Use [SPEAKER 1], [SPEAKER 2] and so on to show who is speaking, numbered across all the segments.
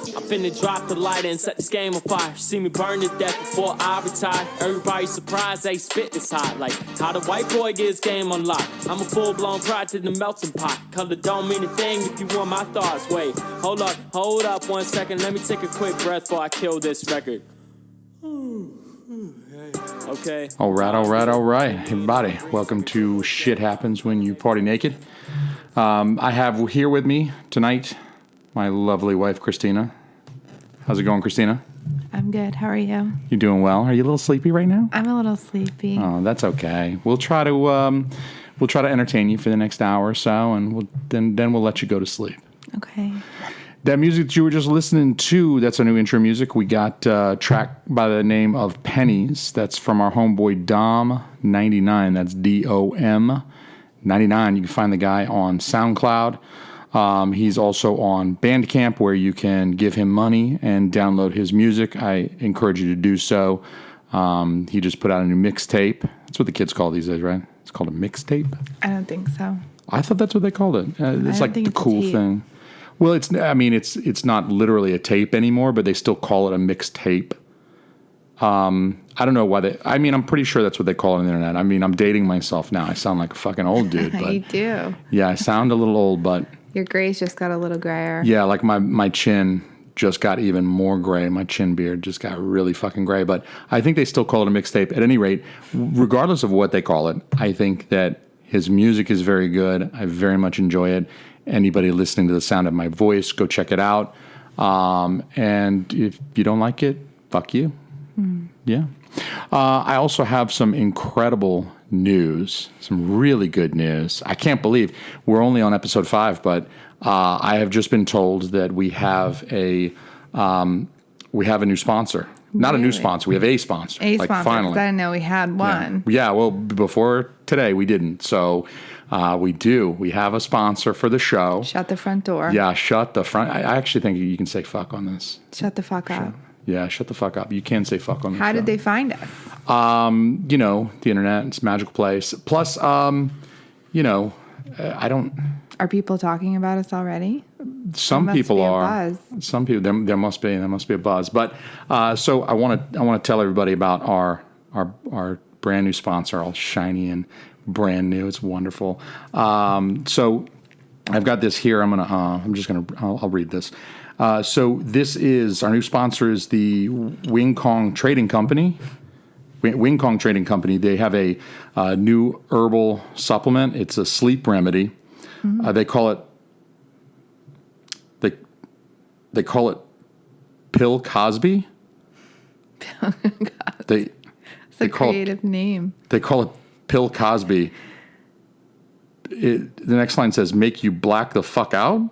[SPEAKER 1] I'm finna drop the light and set this game on fire. See me burn to death before I retire. Everybody surprised they spit this hot. Like how the white boy gets game unlocked. I'm a full-blown product in the melting pot. Color don't mean a thing if you want my thoughts. Wait, hold up 1 second. Let me take a quick breath before I kill this record. Okay.
[SPEAKER 2] All right. Everybody, welcome to Shit Happens When You Party Naked. I have here with me tonight my lovely wife, Christina. How's it going, Christina?
[SPEAKER 3] I'm good. How are you?
[SPEAKER 2] You doing well? Are you a little sleepy right now?
[SPEAKER 3] I'm a little sleepy.
[SPEAKER 2] Oh, that's okay. We'll try to entertain you for the next hour or so, and then we'll let you go to sleep.
[SPEAKER 3] Okay.
[SPEAKER 2] That music that you were just listening to, that's our new intro music. We got a track by the name of Pennies. That's from our homeboy Dom99. That's DOM99. You can find the guy on SoundCloud. He's also on Bandcamp, where you can give him money and download his music. I encourage you to do so. He just put out a new mixtape. That's what the kids call these days, right? It's called a mixtape?
[SPEAKER 3] I don't think so.
[SPEAKER 2] I thought that's what they called it. It's like the cool thing. Well, it's not literally a tape anymore, but they still call it a mixtape. I don't know why I'm pretty sure that's what they call it on the internet. I'm dating myself now. I sound like a fucking old dude. But
[SPEAKER 3] You do.
[SPEAKER 2] Yeah, I sound a little old, but...
[SPEAKER 3] Your grays just got a little grayer.
[SPEAKER 2] Yeah, like my chin just got even more gray. My chin beard just got really fucking gray. But I think they still call it a mixtape. At any rate, regardless of what they call it, I think that his music is very good. I very much enjoy it. Anybody listening to the sound of my voice, go check it out. And if you don't like it, fuck you. Yeah. I also have some incredible news, some really good news. I can't believe we're only on episode 5, but I have just been told that we have a new sponsor. Not a new sponsor. We have a sponsor.
[SPEAKER 3] Sponsor.
[SPEAKER 2] Finally.
[SPEAKER 3] I didn't know we had one.
[SPEAKER 2] Yeah. Well, before today we didn't. So we do. We have a sponsor for the show.
[SPEAKER 3] Shut the front door.
[SPEAKER 2] Yeah, shut the front. I actually think you can say fuck on this.
[SPEAKER 3] Shut the fuck up.
[SPEAKER 2] Yeah, shut the fuck up. You can say fuck on this.
[SPEAKER 3] How did they find us?
[SPEAKER 2] The internet. It's a magical place. Plus, I don't...
[SPEAKER 3] Are people talking about us already?
[SPEAKER 2] Some people are.
[SPEAKER 3] Buzz.
[SPEAKER 2] Some people. There must be a buzz. But so I want to tell everybody about our brand new sponsor, all shiny and brand new. It's wonderful. So I've got this here. I'll read this. So this is our new sponsor is the Wing Kong Trading Company. Wing Kong Trading Company. They have a new herbal supplement. It's a sleep remedy. Mm-hmm. They call it Pill Cosby. It's
[SPEAKER 3] a creative name.
[SPEAKER 2] They call it Pill Cosby. The next line says, "Make you black the fuck out."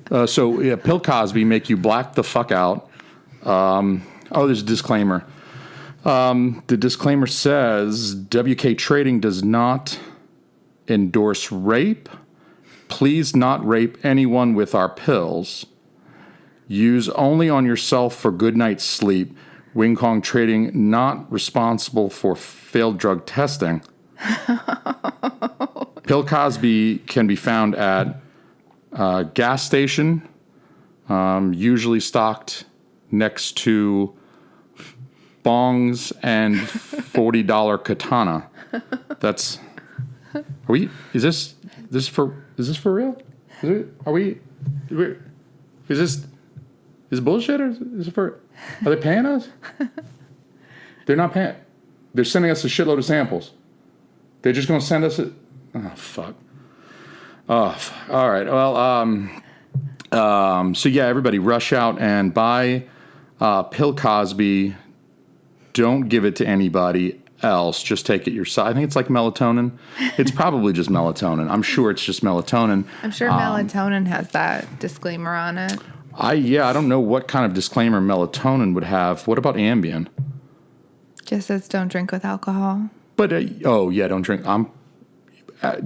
[SPEAKER 2] Pill Cosby, make you black the fuck out. There's a disclaimer. The disclaimer says WK Trading does not endorse rape. Please not rape anyone with our pills. Use only on yourself for good night's sleep. Wing Kong Trading not responsible for failed drug testing. Pill Cosby can be found at a gas station, usually stocked next to bongs and $40 katana. Is this for real? Is this bullshit or is it for, are they paying us? They're not paying. They're sending us a shitload of samples. They're just going to send us oh, fuck. Oh, all right. Well, so yeah, everybody rush out and buy Pill Cosby. Don't give it to anybody else. Just take it yourself. I think it's like melatonin. It's probably just melatonin. I'm sure it's just melatonin.
[SPEAKER 3] I'm sure melatonin has that disclaimer on it.
[SPEAKER 2] I don't know what kind of disclaimer melatonin would have. What about Ambien?
[SPEAKER 3] Just says don't drink with alcohol.
[SPEAKER 2] But, don't drink.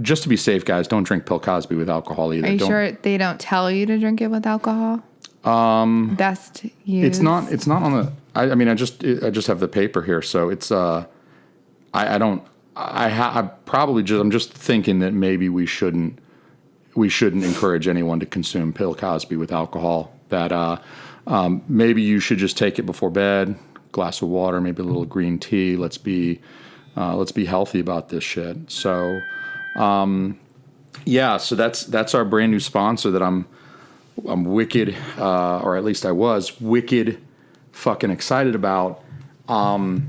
[SPEAKER 2] Just to be safe, guys, don't drink Pill Cosby with alcohol either.
[SPEAKER 3] Are you sure they don't tell you to drink it with alcohol? Best use.
[SPEAKER 2] It's not on the... I just have the paper here, so it's... I'm just thinking that maybe we shouldn't we shouldn't encourage anyone to consume Bill Cosby with alcohol. That maybe you should just take it before bed, glass of water, maybe a little green tea. Let's be healthy about this shit. So, so that's our brand new sponsor that I'm wicked, or at least I was wicked, fucking excited about. I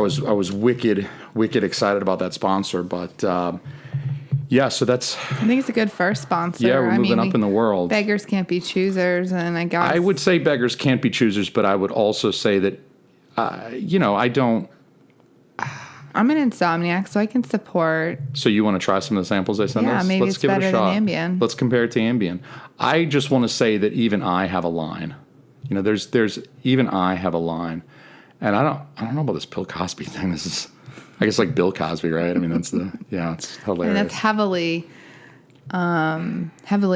[SPEAKER 2] was wicked excited about that sponsor, but so that's.
[SPEAKER 3] I think it's a good first sponsor.
[SPEAKER 2] Yeah, we're moving up in the world.
[SPEAKER 3] Beggars can't be choosers, and I guess
[SPEAKER 2] I would say beggars can't be choosers, but I would also say that, I don't.
[SPEAKER 3] I'm an insomniac, so I can support.
[SPEAKER 2] So you want to try some of the samples they sent us?
[SPEAKER 3] Yeah, maybe
[SPEAKER 2] Let's
[SPEAKER 3] it's
[SPEAKER 2] give it a
[SPEAKER 3] better
[SPEAKER 2] shot.
[SPEAKER 3] than Ambien.
[SPEAKER 2] Let's compare it to Ambien. I just want to say that even I have a line. There's even I have a line, and I don't know about this Bill Cosby thing. This is, I guess, like Bill Cosby, right? I mean, it's hilarious.
[SPEAKER 3] And that's heavily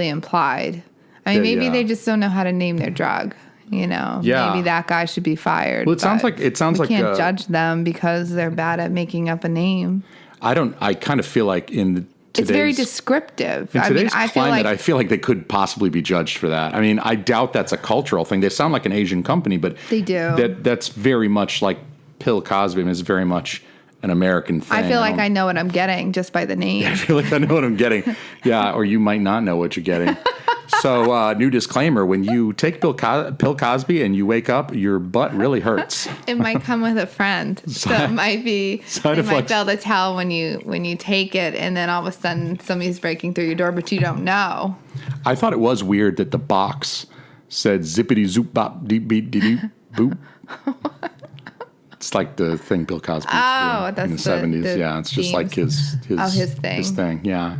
[SPEAKER 3] implied. I mean, maybe they just don't know how to name their drug.
[SPEAKER 2] Yeah.
[SPEAKER 3] Maybe that guy should be fired.
[SPEAKER 2] Well, it sounds like
[SPEAKER 3] we can't judge them because they're bad at making up a name.
[SPEAKER 2] I kind of feel like
[SPEAKER 3] it's very descriptive.
[SPEAKER 2] In today's climate, I feel like they could possibly be judged for that. I mean, I doubt that's a cultural thing. They sound like an Asian company, but
[SPEAKER 3] they do.
[SPEAKER 2] That's very much like Bill Cosby. I mean, it's very much an American thing.
[SPEAKER 3] I feel like I know what I'm getting just by the name.
[SPEAKER 2] I feel like I know what I'm getting. Yeah, or you might not know what you're getting. So, new disclaimer, when you take Bill Cosby and you wake up, your butt really hurts.
[SPEAKER 3] It might come with a friend. So it might be, you might be able to tell when you take it and then all of a sudden somebody's breaking through your door, but you don't know.
[SPEAKER 2] I thought it was weird that the box said zippity zoop bop deep beat dee dee boop. It's like the thing Bill Cosby
[SPEAKER 3] that's
[SPEAKER 2] in the 70s. Yeah, it's just like his
[SPEAKER 3] thing.
[SPEAKER 2] His thing. Yeah,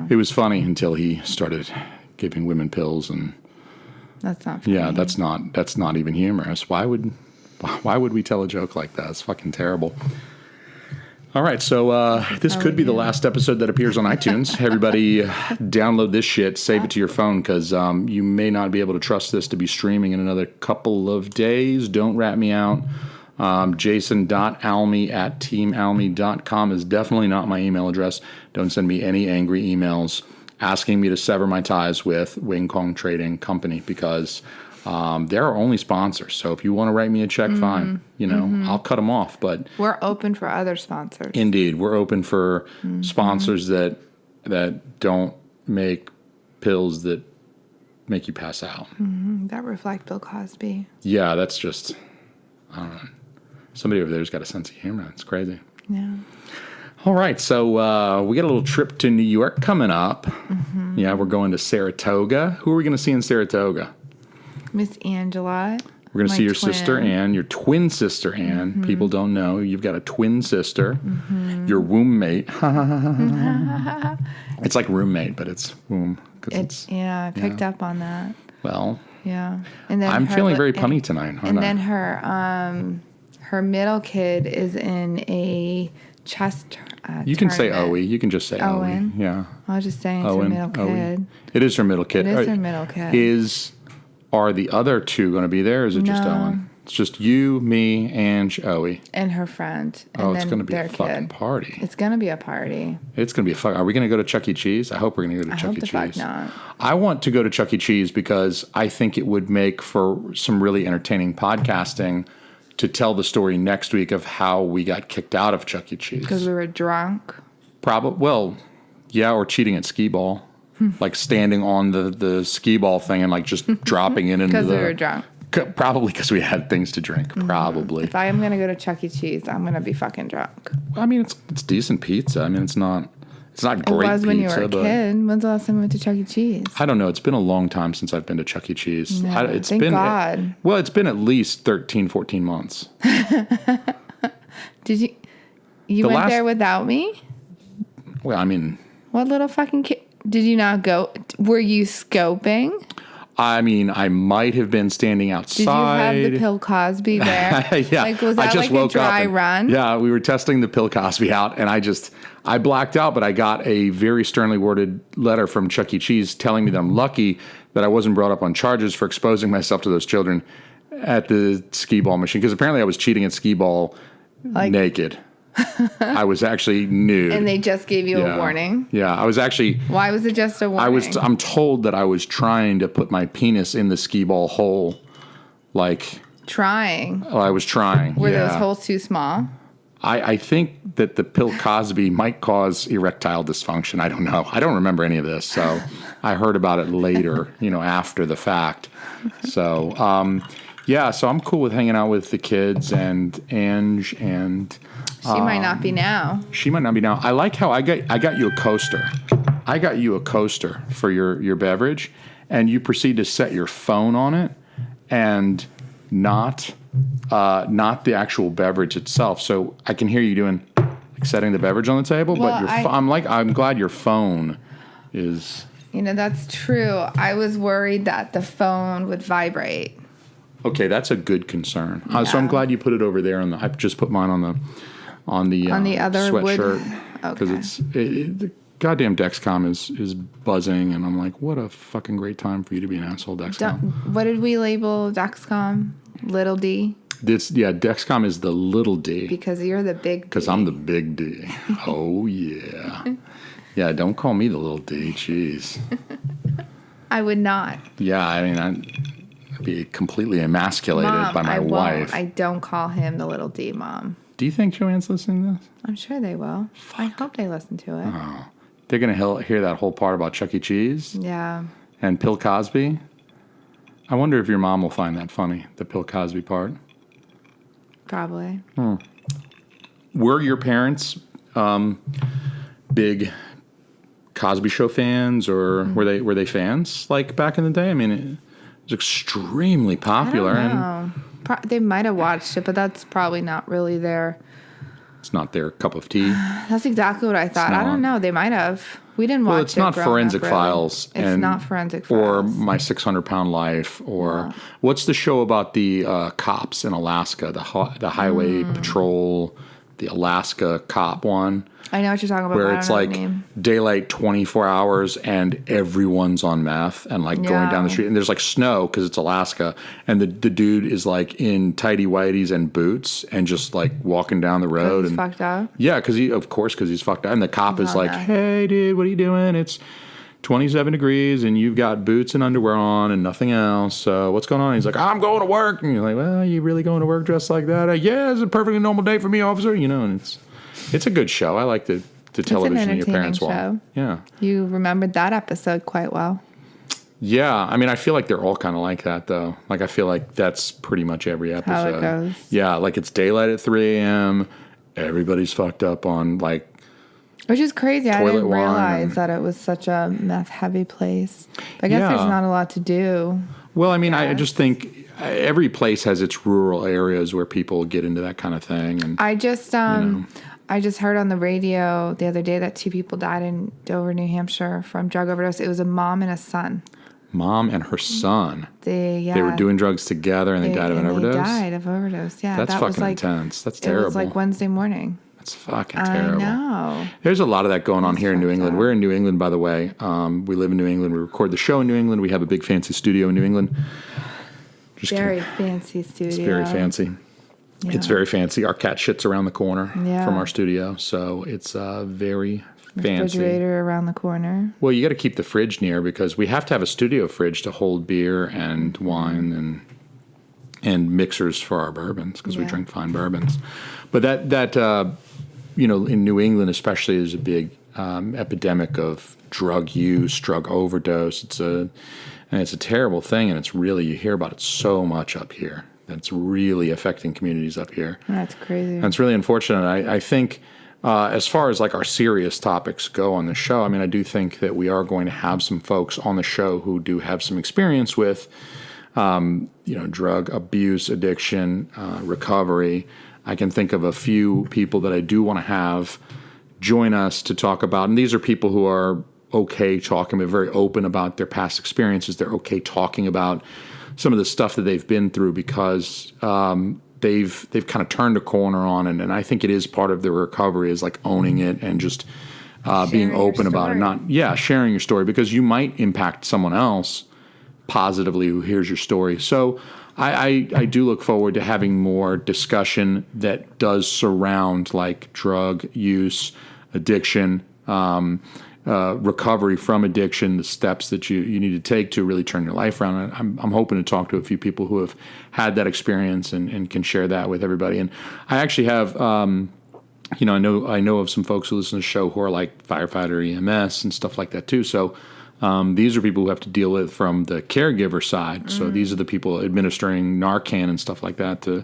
[SPEAKER 2] it was funny until he started giving women pills, and
[SPEAKER 3] that's not funny.
[SPEAKER 2] Yeah, that's not even humorous. Why would we tell a joke like that? It's fucking terrible. All right, so this could be the last episode that appears on iTunes. Everybody download this shit, save it to your phone, because you may not be able to trust this to be streaming in another couple of days. Don't rat me out. Jason.almy@teamalmy.com is definitely not my email address. Don't send me any angry emails asking me to sever my ties with Wing Kong Trading Company, because they're our only sponsors. So if you want to write me a check, fine. I'll cut them off. But
[SPEAKER 3] we're open for other sponsors.
[SPEAKER 2] Indeed, we're open for sponsors that don't make pills that make you pass out.
[SPEAKER 3] That reflect Bill Cosby.
[SPEAKER 2] Yeah, that's just, I don't know. Somebody over there's got a sense of humor. It's crazy.
[SPEAKER 3] Yeah.
[SPEAKER 2] All right, so we got a little trip to New York coming up. Yeah, we're going to Saratoga. Who are we going to see in Saratoga?
[SPEAKER 3] Miss Angela.
[SPEAKER 2] We're going to see your sister Ann, your twin sister Ann. People don't know. You've got a twin sister. Your womb mate. It's like roommate, but it's womb.
[SPEAKER 3] I picked up on that.
[SPEAKER 2] Well,
[SPEAKER 3] yeah. And then
[SPEAKER 2] I'm feeling very punny tonight.
[SPEAKER 3] And then her middle kid is in a chest
[SPEAKER 2] you can say Owie. You can just say
[SPEAKER 3] Owen.
[SPEAKER 2] Owie. Yeah.
[SPEAKER 3] I was just saying it's her middle kid.
[SPEAKER 2] It is her middle kid.
[SPEAKER 3] It is her middle kid.
[SPEAKER 2] Are the other two going to be there, or is it just Owen? It's just you, me, and Owie.
[SPEAKER 3] And her friend.
[SPEAKER 2] And it's going to be a fucking party.
[SPEAKER 3] It's going to be a party.
[SPEAKER 2] It's going to be a fuck. Are we going to go to Chuck E. Cheese? I hope we're going to go to Chuck E. Cheese. I hope the fuck not. I want to go to Chuck E. Cheese because I think it would make for some really entertaining podcasting to tell the story next week of how we got kicked out of Chuck E. Cheese.
[SPEAKER 3] Because we were drunk?
[SPEAKER 2] Probably. Well, yeah, or cheating at skee ball. Like standing on the skee ball thing and like just dropping it into
[SPEAKER 3] because we were drunk.
[SPEAKER 2] Probably because we had things to drink. Probably.
[SPEAKER 3] If I am going to go to Chuck E. Cheese, I'm going to be fucking drunk.
[SPEAKER 2] I mean, it's decent pizza. I mean, it's not great pizza.
[SPEAKER 3] It was when you were a kid. When's the last time we went to Chuck E. Cheese?
[SPEAKER 2] I don't know. It's been a long time since I've been to Chuck E. Cheese.
[SPEAKER 3] No, thank God.
[SPEAKER 2] Well, it's been at least 13, 14 months.
[SPEAKER 3] Did you went there without me?
[SPEAKER 2] Well, I mean.
[SPEAKER 3] What little fucking kid? Did you not go? Were you scoping?
[SPEAKER 2] I mean, I might have been standing outside.
[SPEAKER 3] Did you have the Bill Cosby there?
[SPEAKER 2] Yeah.
[SPEAKER 3] Like, was that like a dry run?
[SPEAKER 2] Yeah, we were testing the Bill Cosby out, and I blacked out, but I got a very sternly worded letter from Chuck E. Cheese telling me that I'm lucky that I wasn't brought up on charges for exposing myself to those children at the skee ball machine, because apparently I was cheating at skee ball naked. I was actually nude.
[SPEAKER 3] And they just gave you a warning?
[SPEAKER 2] Yeah, I was actually...
[SPEAKER 3] Why was it just a warning?
[SPEAKER 2] I'm told that I was trying to put my penis in the skee ball hole. Like...
[SPEAKER 3] Trying?
[SPEAKER 2] I was trying,
[SPEAKER 3] Were those holes too small?
[SPEAKER 2] I think that the Bill Cosby might cause erectile dysfunction. I don't know. I don't remember any of this. So I heard about it later, after the fact. So, so I'm cool with hanging out with the kids and Ange and...
[SPEAKER 3] She might not be now.
[SPEAKER 2] She might not be now. I like how I got you a coaster. I got you a coaster for your beverage, and you proceed to set your phone on it and not the actual beverage itself. So I can hear you doing setting the beverage on the table,
[SPEAKER 3] well,
[SPEAKER 2] but I'm glad your phone is...
[SPEAKER 3] that's true. I was worried that the phone would vibrate.
[SPEAKER 2] Okay, that's a good concern. So I'm glad you put it over there. I just put mine on the
[SPEAKER 3] other
[SPEAKER 2] sweatshirt because the goddamn Dexcom is buzzing, and I'm like, what a fucking great time for you to be an asshole, Dexcom.
[SPEAKER 3] What did we label Dexcom? Little D?
[SPEAKER 2] Dexcom is the little D.
[SPEAKER 3] Because you're the big D.
[SPEAKER 2] Because I'm the big D. Oh, yeah. Yeah, don't call me the little D. Jeez.
[SPEAKER 3] I would not.
[SPEAKER 2] Yeah, I mean, I'd be completely emasculated by my wife.
[SPEAKER 3] I don't call him the little D, Mom.
[SPEAKER 2] Do you think Joanne's listening to this?
[SPEAKER 3] I'm sure they will. Fuck. I hope they listen to it.
[SPEAKER 2] Oh. They're going to hear that whole part about Chuck E. Cheese?
[SPEAKER 3] Yeah.
[SPEAKER 2] And Bill Cosby? I wonder if your mom will find that funny, the Bill Cosby part.
[SPEAKER 3] Probably.
[SPEAKER 2] Were your parents big Cosby Show fans, or were they fans like back in the day? I mean, it was extremely popular.
[SPEAKER 3] I don't know. They might have watched it, but that's probably not really
[SPEAKER 2] it's not their cup of tea.
[SPEAKER 3] That's exactly what I thought. I don't know. They might have. We didn't watch it.
[SPEAKER 2] Well, it's not Forensic Files.
[SPEAKER 3] It's not Forensic Files.
[SPEAKER 2] Or My 600-Pound Life. Or what's the show about the cops in Alaska? The Highway Patrol, the Alaska cop one.
[SPEAKER 3] I know what you're talking about.
[SPEAKER 2] Where it's like daylight 24 hours and everyone's on meth and like going down the street. And there's like snow because it's Alaska. And the dude is like in tighty whities and boots and just like walking down the road.
[SPEAKER 3] He's fucked up?
[SPEAKER 2] Yeah, because he's fucked up. And the cop is like, hey, dude, what are you doing? It's 27 degrees and you've got boots and underwear on and nothing else. So what's going on? He's like, I'm going to work. And you're like, well, you really going to work dressed like that? Yeah, it's a perfectly normal day for me, officer. And it's a good show. I like the television that your parents watch. Yeah.
[SPEAKER 3] You remembered that episode quite well.
[SPEAKER 2] Yeah. I mean, I feel like they're all kind of like that, though. Like, I feel like that's pretty much every episode.
[SPEAKER 3] How it goes.
[SPEAKER 2] Yeah. Like, it's daylight at 3 a.m. Everybody's fucked up on, like,
[SPEAKER 3] which is crazy. I didn't realize
[SPEAKER 2] that
[SPEAKER 3] it was such a meth-heavy place. I guess there's not a lot to do.
[SPEAKER 2] Well, I mean, I just think every place has its rural areas where people get into that kind of thing. And
[SPEAKER 3] I just heard on the radio the other day that 2 people died in Dover, New Hampshire from drug overdose. It was a mom and a son.
[SPEAKER 2] Mom and her son.
[SPEAKER 3] They
[SPEAKER 2] were doing drugs together and they died of an overdose?
[SPEAKER 3] They died of overdose, yeah.
[SPEAKER 2] That's fucking intense. That's terrible.
[SPEAKER 3] It was like Wednesday morning.
[SPEAKER 2] That's fucking terrible.
[SPEAKER 3] I know.
[SPEAKER 2] There's a lot of that going on here in New England. We're in New England, by the way. We live in New England. We record the show in New England. We have a big fancy studio in New England.
[SPEAKER 3] Fancy studio.
[SPEAKER 2] It's very fancy. Yeah. It's very fancy. Our cat shits around the corner from our studio, so it's very fancy.
[SPEAKER 3] Refrigerator around the corner.
[SPEAKER 2] Well, you got to keep the fridge near because we have to have a studio fridge to hold beer and wine and mixers for our bourbons because we drink fine bourbons. But that in New England especially, there's a big epidemic of drug use, drug overdose. It's a terrible thing, and it's really, you hear about it so much up here. That's really affecting communities up here.
[SPEAKER 3] That's crazy.
[SPEAKER 2] And it's really unfortunate. I think as far as like our serious topics go on the show, I mean, I do think that we are going to have some folks on the show who do have some experience with, drug abuse, addiction, recovery. I can think of a few people that I do want to have join us to talk about. And these are people who are okay talking, but very open about their past experiences. They're okay talking about some of the stuff that they've been through because they've kind of turned a corner on it. And I think it is part of their recovery is like owning it and just being open about it. Sharing your story because you might impact someone else positively who hears your story. So I do look forward to having more discussion that does surround like drug use, addiction, recovery from addiction, the steps that you need to take to really turn your life around. I'm hoping to talk to a few people who have had that experience and can share that with everybody. And I actually have, I know of some folks who listen to the show who are like firefighter, EMS, and stuff like that too. So these are people who have to deal with from the caregiver side. So these are the people administering Narcan and stuff like that to,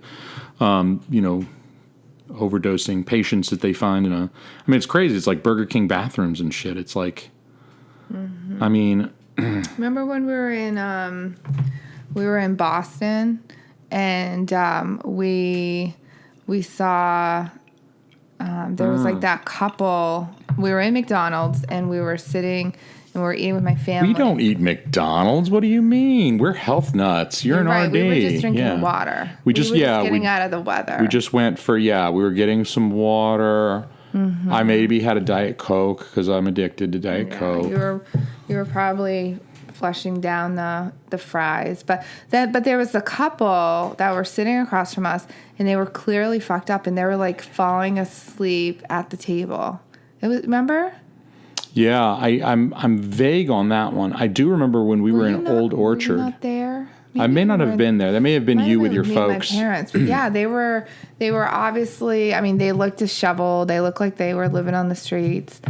[SPEAKER 2] overdosing patients that they find in it's crazy. It's like Burger King bathrooms and shit. It's like, I mean,
[SPEAKER 3] remember when we were in Boston and we saw there was like that couple. We were in McDonald's and we were sitting and we were eating with my family.
[SPEAKER 2] We don't eat McDonald's. What do you mean? We're health nuts. You're an RD.
[SPEAKER 3] We were just drinking water. We were just getting out of the weather.
[SPEAKER 2] We just went for, we were getting some water. Mm-hmm. I maybe had a Diet Coke because I'm addicted to Diet Coke.
[SPEAKER 3] You were probably flushing down the fries. But there was a couple that were sitting across from us and they were clearly fucked up and they were like falling asleep at the table. Remember?
[SPEAKER 2] Yeah, I'm vague on that one. I do remember when we were in Old Orchard.
[SPEAKER 3] Were you not there? Maybe
[SPEAKER 2] I may not have been there. That may have been you with your folks.
[SPEAKER 3] My parents. But yeah, they were obviously, they looked disheveled. They looked like they were living on the streets.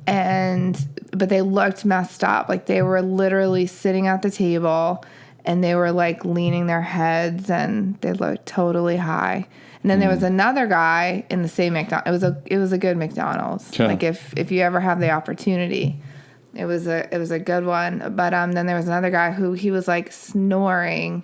[SPEAKER 3] But they looked messed up. Like they were literally sitting at the table and they were like leaning their heads and they looked totally high. And then there was another guy in the same McDonald's. It was a good McDonald's. Yeah. Like if you ever have the opportunity, it was a good one. But then there was another guy who he was like snoring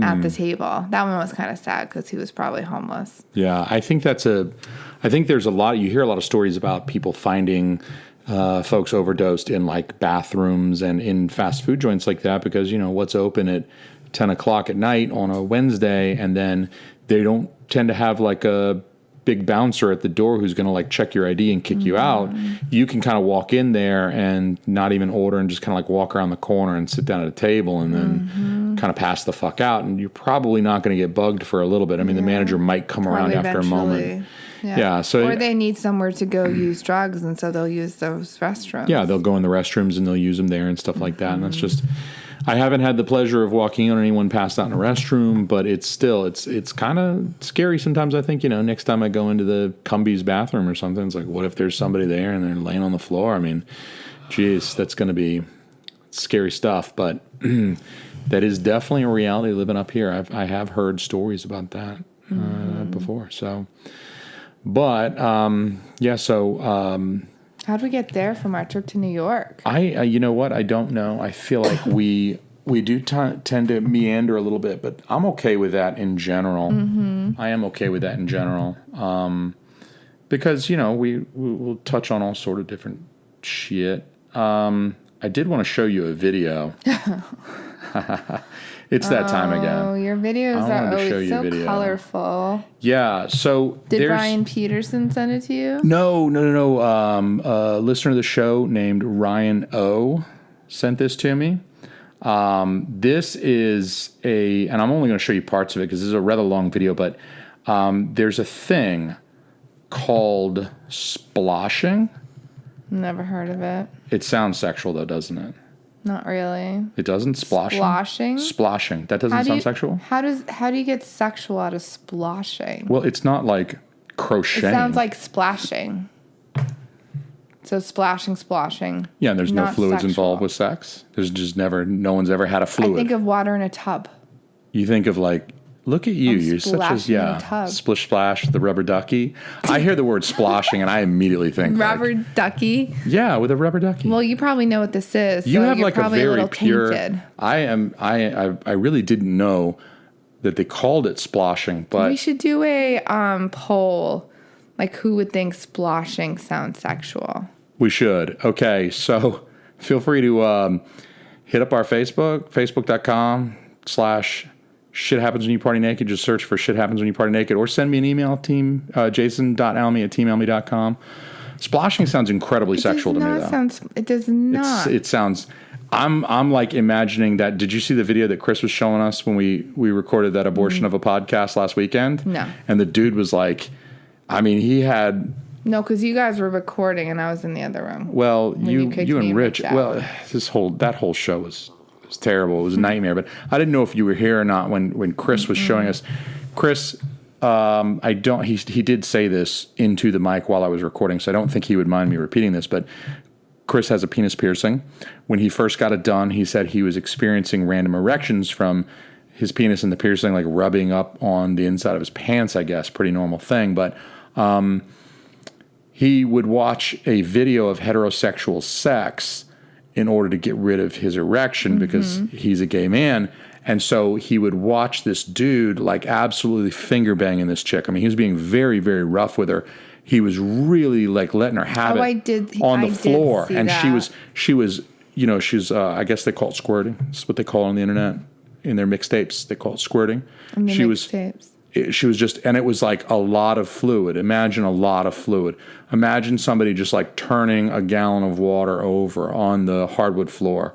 [SPEAKER 3] at the table. That one was kind of sad because he was probably homeless.
[SPEAKER 2] Yeah, I think there's a lot. You hear a lot of stories about people finding folks overdosed in like bathrooms and in fast food joints like that because what's open at 10 o'clock at night on a Wednesday, and then they don't tend to have like a big bouncer at the door who's going to like check your ID and kick you out. You can kind of walk in there and not even order and just kind of like walk around the corner and sit down at a table and then kind of pass the fuck out. And you're probably not going to get bugged for a little bit. The manager might come around after a moment. Yeah.
[SPEAKER 3] Or they need somewhere to go use drugs, and so they'll use those restrooms.
[SPEAKER 2] Yeah, they'll go in the restrooms and they'll use them there and stuff like that. And that's just, I haven't had the pleasure of walking in on anyone passed out in a restroom, but it's kind of scary sometimes. I think, next time I go into the Cumbies bathroom or something, it's like, what if there's somebody there and they're laying on the floor? Geez, that's going to be scary stuff. But that is definitely a reality living up here. I have heard stories about that before. So, but
[SPEAKER 3] how'd we get there from our trip to New York?
[SPEAKER 2] You know what? I don't know. I feel like we do tend to meander a little bit, but I'm okay with that in general. I am okay with that in general. Because, we'll touch on all sort of different shit. I did want to show you a video. It's that time again.
[SPEAKER 3] Oh, your videos are always so colorful.
[SPEAKER 2] Yeah, so
[SPEAKER 3] did Ryan Peterson send it to you?
[SPEAKER 2] No. A listener of the show named Ryan O sent this to me. This is and I'm only going to show you parts of it because this is a rather long video, but there's a thing called splashing.
[SPEAKER 3] Never heard of it.
[SPEAKER 2] It sounds sexual though, doesn't it?
[SPEAKER 3] Not really.
[SPEAKER 2] It doesn't? Splashing? Splashing. That doesn't sound sexual?
[SPEAKER 3] How do you get sexual out of splashing?
[SPEAKER 2] Well, it's not like crocheting.
[SPEAKER 3] It sounds like splashing. So splashing.
[SPEAKER 2] Yeah, and there's no fluids involved with sex. There's just no one's ever had a fluid.
[SPEAKER 3] I think of water in a tub.
[SPEAKER 2] You think of like, look at you. You're such a splish splash, the rubber ducky. I hear the word splashing and I immediately think
[SPEAKER 3] rubber ducky.
[SPEAKER 2] Yeah, with a rubber ducky.
[SPEAKER 3] Well, you probably know what this is.
[SPEAKER 2] You have like a very pure.
[SPEAKER 3] Tainted.
[SPEAKER 2] I really didn't know that they called it splashing, but
[SPEAKER 3] we should do a poll, like who would think splashing sounds sexual.
[SPEAKER 2] We should. Okay, so feel free to hit up our Facebook, facebook.com/Shit Happens When You Party Naked. Just search for Shit Happens When You Party Naked, or send me an email, jason.almy@teamalmy.com. Splashing sounds incredibly sexual to me, though.
[SPEAKER 3] It does not.
[SPEAKER 2] It sounds. I'm like imagining that. Did you see the video that Chris was showing us when we recorded that abortion of a podcast last weekend?
[SPEAKER 3] No.
[SPEAKER 2] And the dude was like, I mean, he had.
[SPEAKER 3] No, because you guys were recording and I was in the other room.
[SPEAKER 2] Well, you
[SPEAKER 3] kicked me
[SPEAKER 2] and
[SPEAKER 3] and
[SPEAKER 2] Rich.
[SPEAKER 3] Rich out.
[SPEAKER 2] Well, that whole show was terrible. It was a nightmare. But I didn't know if you were here or not when Chris was showing us. Chris, he did say this into the mic while I was recording, so I don't think he would mind me repeating this. But Chris has a penis piercing. When he first got it done, he said he was experiencing random erections from his penis and the piercing, like rubbing up on the inside of his pants, I guess. Pretty normal thing. But he would watch a video of heterosexual sex in order to get rid of his erection because he's a gay man. And so he would watch this dude like absolutely finger banging this chick. I mean, he was being very, very rough with her. He was really like letting her have it on the floor. And she was, you know, she's, I guess they call it squirting. That's what they call it on the internet. In their mixtapes, they call it squirting. She was just, and it was like a lot of fluid. Imagine a lot of fluid. Imagine somebody just like turning a gallon of water over on the hardwood floor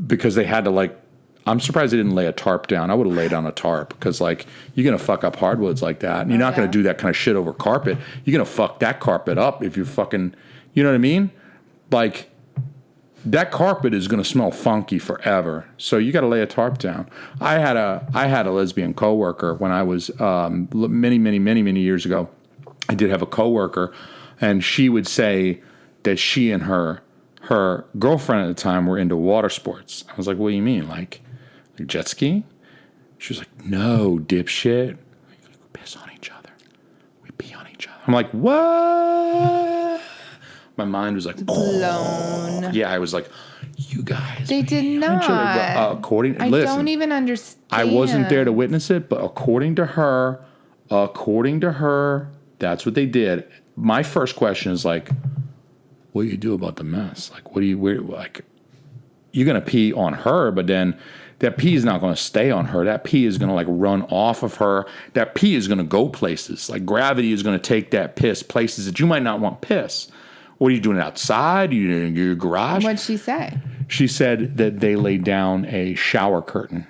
[SPEAKER 2] because they had to like, I'm surprised they didn't lay a tarp down. I would have laid down a tarp because, like, you're going to fuck up hardwoods like that. And you're not going to do that kind of shit over carpet. You're going to fuck that carpet up if you fucking, you know what I mean? Like, that carpet is going to smell funky forever. So you got to lay a tarp down. I had a lesbian coworker when I was many years ago. I did have a coworker, and she would say that she and her girlfriend at the time were into water sports. I was like, what do you mean? Like jet skiing? She was like, no, dipshit. We piss on each other. We pee on each other. I'm like, what? My mind was like
[SPEAKER 3] blown.
[SPEAKER 2] Yeah, I was like, you guys.
[SPEAKER 3] They did not.
[SPEAKER 2] I
[SPEAKER 3] don't even understand.
[SPEAKER 2] I wasn't there to witness it, but according to her, that's what they did. My first question is like, what do you do about the mess? Like, you're going to pee on her, but then that pee is not going to stay on her. That pee is going to like run off of her. That pee is going to go places. Like gravity is going to take that piss places that you might not want piss. What are you doing outside? Are you in your garage?
[SPEAKER 3] What'd she say?
[SPEAKER 2] She said that they laid down a shower curtain.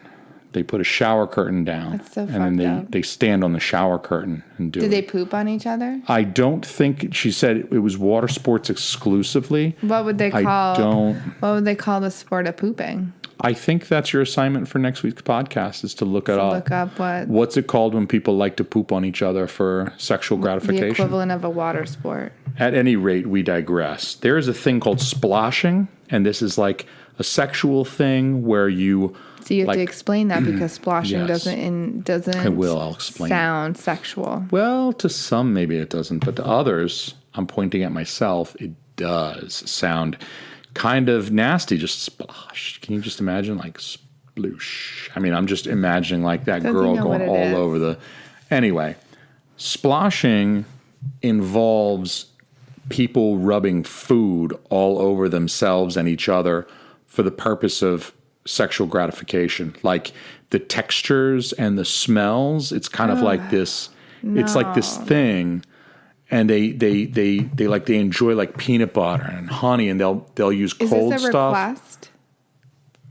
[SPEAKER 2] They put a shower curtain down.
[SPEAKER 3] That's so
[SPEAKER 2] and
[SPEAKER 3] fucked
[SPEAKER 2] then
[SPEAKER 3] up.
[SPEAKER 2] they stand on the shower curtain and do it.
[SPEAKER 3] Did they poop on each other?
[SPEAKER 2] I don't think, she said it was water sports exclusively.
[SPEAKER 3] What would they call? What would they call the sport of pooping?
[SPEAKER 2] I think that's your assignment for next week's podcast is to look it up.
[SPEAKER 3] Look up
[SPEAKER 2] what's it called when people like to poop on each other for sexual gratification?
[SPEAKER 3] The equivalent of a water sport.
[SPEAKER 2] At any rate, we digress. There is a thing called splashing, and this is like a sexual thing where you.
[SPEAKER 3] So you have to explain that because splashing
[SPEAKER 2] Yes.
[SPEAKER 3] doesn't.
[SPEAKER 2] I will. I'll explain.
[SPEAKER 3] Sound sexual.
[SPEAKER 2] Well, to some maybe it doesn't, but to others, I'm pointing at myself. It does sound kind of nasty. Just splosh. Can you just imagine like sploosh? I mean, I'm just imagining like that girl going all over the. Anyway, splashing involves people rubbing food all over themselves and each other for the purpose of sexual gratification. Like the textures and the smells, it's kind of like this, it's like this thing. And they enjoy like peanut butter and honey, and they'll use cold
[SPEAKER 3] Is this a
[SPEAKER 2] stuff.
[SPEAKER 3] request?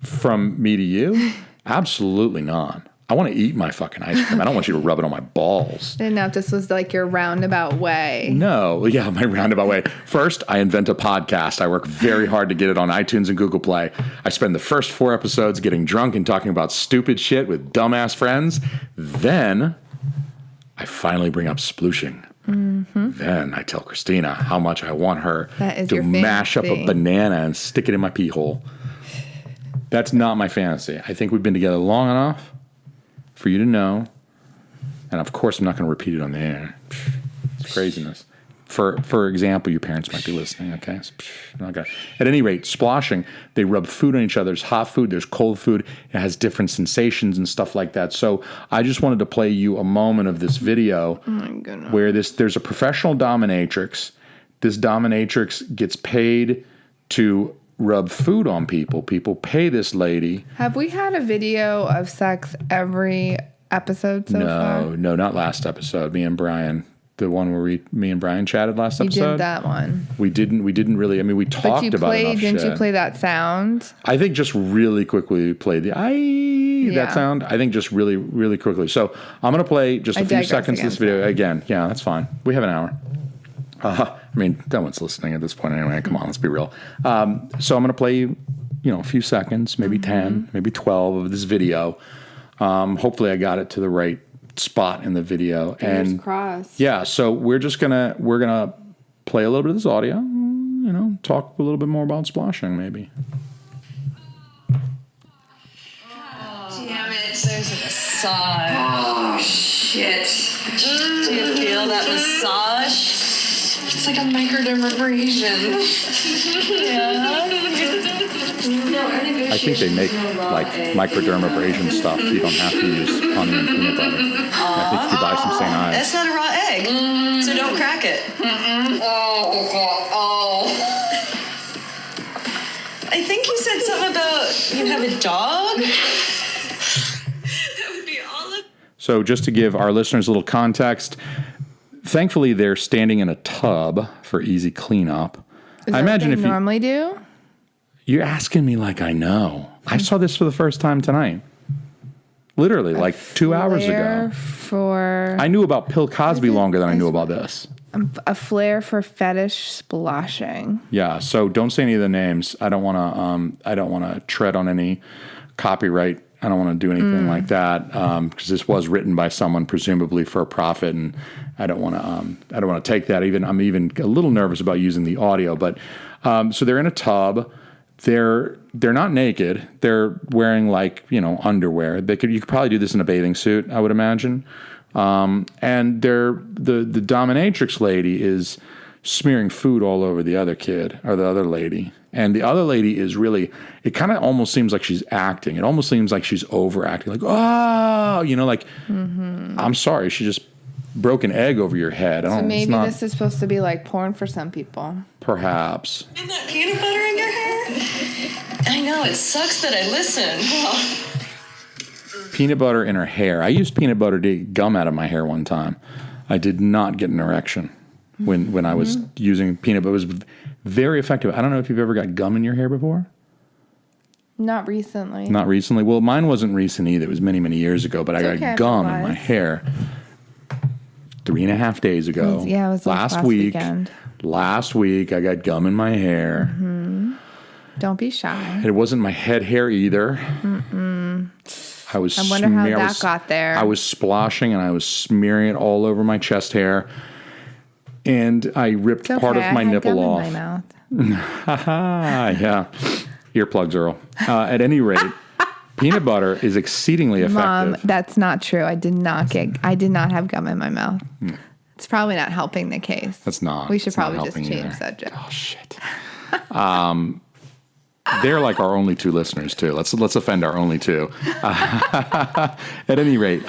[SPEAKER 2] From me to you? Absolutely not. I want to eat my fucking ice cream. I don't want you to rub it on my balls.
[SPEAKER 3] I didn't know if this was like your roundabout way.
[SPEAKER 2] No, yeah, my roundabout way. First, I invent a podcast. I work very hard to get it on iTunes and Google Play. I spend the first 4 episodes getting drunk and talking about stupid shit with dumbass friends. Then, I finally bring up splooshing. Mm-hmm. Then I tell Christina how much I want her to mash up a banana and stick it in my pee hole. That's not my fantasy. I think we've been together long enough for you to know. And of course, I'm not going to repeat it on the air. It's craziness. For example, your parents might be listening, okay? Okay. At any rate, splashing, they rub food on each other. There's hot food, there's cold food. It has different sensations and stuff like that. So I just wanted to play you a moment of this video where there's a professional dominatrix. This dominatrix gets paid to rub food on people. People pay this lady.
[SPEAKER 3] Have we had a video of sex every episode so far?
[SPEAKER 2] No, not last episode. Me and Brian The one where me and Brian chatted last
[SPEAKER 3] You
[SPEAKER 2] episode.
[SPEAKER 3] did that one.
[SPEAKER 2] We didn't really. I mean, we
[SPEAKER 3] But
[SPEAKER 2] talked
[SPEAKER 3] you
[SPEAKER 2] about enough
[SPEAKER 3] didn't
[SPEAKER 2] shit.
[SPEAKER 3] you play that sound?
[SPEAKER 2] I think just really quickly play that
[SPEAKER 3] Yeah.
[SPEAKER 2] sound. I think just really, really quickly. So I'm going to play just a few
[SPEAKER 3] digress
[SPEAKER 2] seconds of this
[SPEAKER 3] again,
[SPEAKER 2] video.
[SPEAKER 3] sorry.
[SPEAKER 2] Again, yeah, that's fine. We have an hour. I mean, no one's listening at this point anyway. Come on, let's be real. So I'm going to play, a few seconds, maybe 10, maybe 12 of this video. Hopefully I got it to the right spot in the video.
[SPEAKER 3] Fingers crossed.
[SPEAKER 2] Yeah, so we're gonna play a little bit of this audio, talk a little bit more about splashing maybe.
[SPEAKER 4] Damn it. There's a massage. Oh, shit. Do you feel that massage? It's like a microdermabrasion.
[SPEAKER 2] I think they make like microdermabrasion stuff. You don't have to use honey and peanut butter. I think if you buy some St. Ives.
[SPEAKER 4] That's not a raw egg, so don't crack it. I think you said something about you have a dog? That would be all of...
[SPEAKER 2] So just to give our listeners a little context, thankfully they're standing in a tub for easy cleanup.
[SPEAKER 3] Is
[SPEAKER 2] I
[SPEAKER 3] that
[SPEAKER 2] imagine
[SPEAKER 3] what
[SPEAKER 2] if
[SPEAKER 3] they normally do?
[SPEAKER 2] you're asking me like I know. I saw this for the first time tonight. Literally, like 2 hours ago. I knew about Bill Cosby longer than I knew about this.
[SPEAKER 3] A flair for fetish splashing.
[SPEAKER 2] Yeah, so don't say any of the names. I don't want to tread on any copyright. I don't want to do anything like that because this was written by someone presumably for a profit, and I don't want to take that. I'm even a little nervous about using the audio. But so they're in a tub. They're not naked. They're wearing underwear. You could probably do this in a bathing suit, I would imagine. And the dominatrix lady is smearing food all over the other kid or the other lady. And the other lady is really, it kind of almost seems like she's acting. It almost seems like she's overacting. Like, I'm sorry. She just broke an egg over your head.
[SPEAKER 3] So maybe this is supposed to be like porn for some people.
[SPEAKER 2] Perhaps.
[SPEAKER 4] And that peanut butter in your hair? I know, it sucks that I listen.
[SPEAKER 2] Peanut butter in her hair. I used peanut butter to get gum out of my hair one time. I did not get an erection when I was using peanut butter. It was very effective. I don't know if you've ever got gum in your hair before.
[SPEAKER 3] Not recently.
[SPEAKER 2] Not recently. Well, mine wasn't recent either. It was many, many years ago. But I got
[SPEAKER 3] okay
[SPEAKER 2] gum
[SPEAKER 3] if it
[SPEAKER 2] in my
[SPEAKER 3] was.
[SPEAKER 2] hair 3.5 days ago.
[SPEAKER 3] It was like last
[SPEAKER 2] week.
[SPEAKER 3] weekend.
[SPEAKER 2] Last week, I got gum in my hair.
[SPEAKER 3] Don't be shy.
[SPEAKER 2] It wasn't my head hair either. I
[SPEAKER 3] wonder how that got there.
[SPEAKER 2] I was splashing and I was smearing it all over my chest hair. And I ripped
[SPEAKER 3] It's
[SPEAKER 2] part
[SPEAKER 3] okay,
[SPEAKER 2] of my
[SPEAKER 3] I had
[SPEAKER 2] nipple
[SPEAKER 3] gum
[SPEAKER 2] off.
[SPEAKER 3] in my mouth.
[SPEAKER 2] Yeah. Earplugs, Earl. At any rate, peanut butter is exceedingly effective.
[SPEAKER 3] Mom, that's not true. I did not have gum in my mouth. It's probably not helping the case.
[SPEAKER 2] That's not.
[SPEAKER 3] We should
[SPEAKER 2] it's not
[SPEAKER 3] probably just
[SPEAKER 2] helping
[SPEAKER 3] change
[SPEAKER 2] either.
[SPEAKER 3] subject.
[SPEAKER 2] Oh shit. They're like our only two listeners too. Let's offend our only two. At any rate,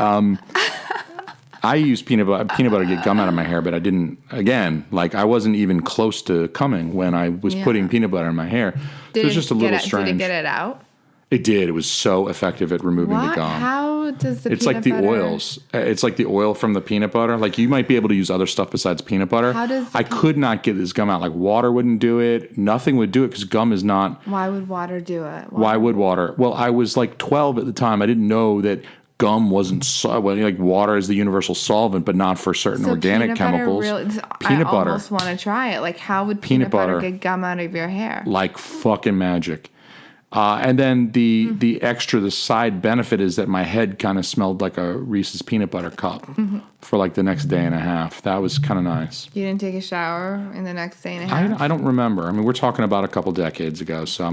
[SPEAKER 2] I used peanut butter to get gum out of my hair, but I didn't. Again, I wasn't even close to coming when I was putting peanut butter in my hair. So it was just a little strange.
[SPEAKER 3] Did it get it out?
[SPEAKER 2] It did. It was so effective at removing the gum.
[SPEAKER 3] How does the
[SPEAKER 2] It's
[SPEAKER 3] peanut
[SPEAKER 2] like the
[SPEAKER 3] butter...
[SPEAKER 2] oils. It's like the oil from the peanut butter. Like you might be able to use other stuff besides peanut butter.
[SPEAKER 3] How does
[SPEAKER 2] I could not get this gum out. Like water wouldn't do it. Nothing would do it because gum is not.
[SPEAKER 3] Why would water do it?
[SPEAKER 2] Why would water? Well, I was like 12 at the time. I didn't know that gum wasn't like water is the universal solvent, but not for certain organic chemicals.
[SPEAKER 3] I almost want to try it. Like, how would peanut butter get gum out of your hair?
[SPEAKER 2] Like fucking magic. And then the side benefit is that my head kind of smelled like a Reese's peanut butter cup for like the next day and a half. That was kind of nice.
[SPEAKER 3] You didn't take a shower in the next day and a half?
[SPEAKER 2] I don't remember. I mean, we're talking about a couple decades ago, so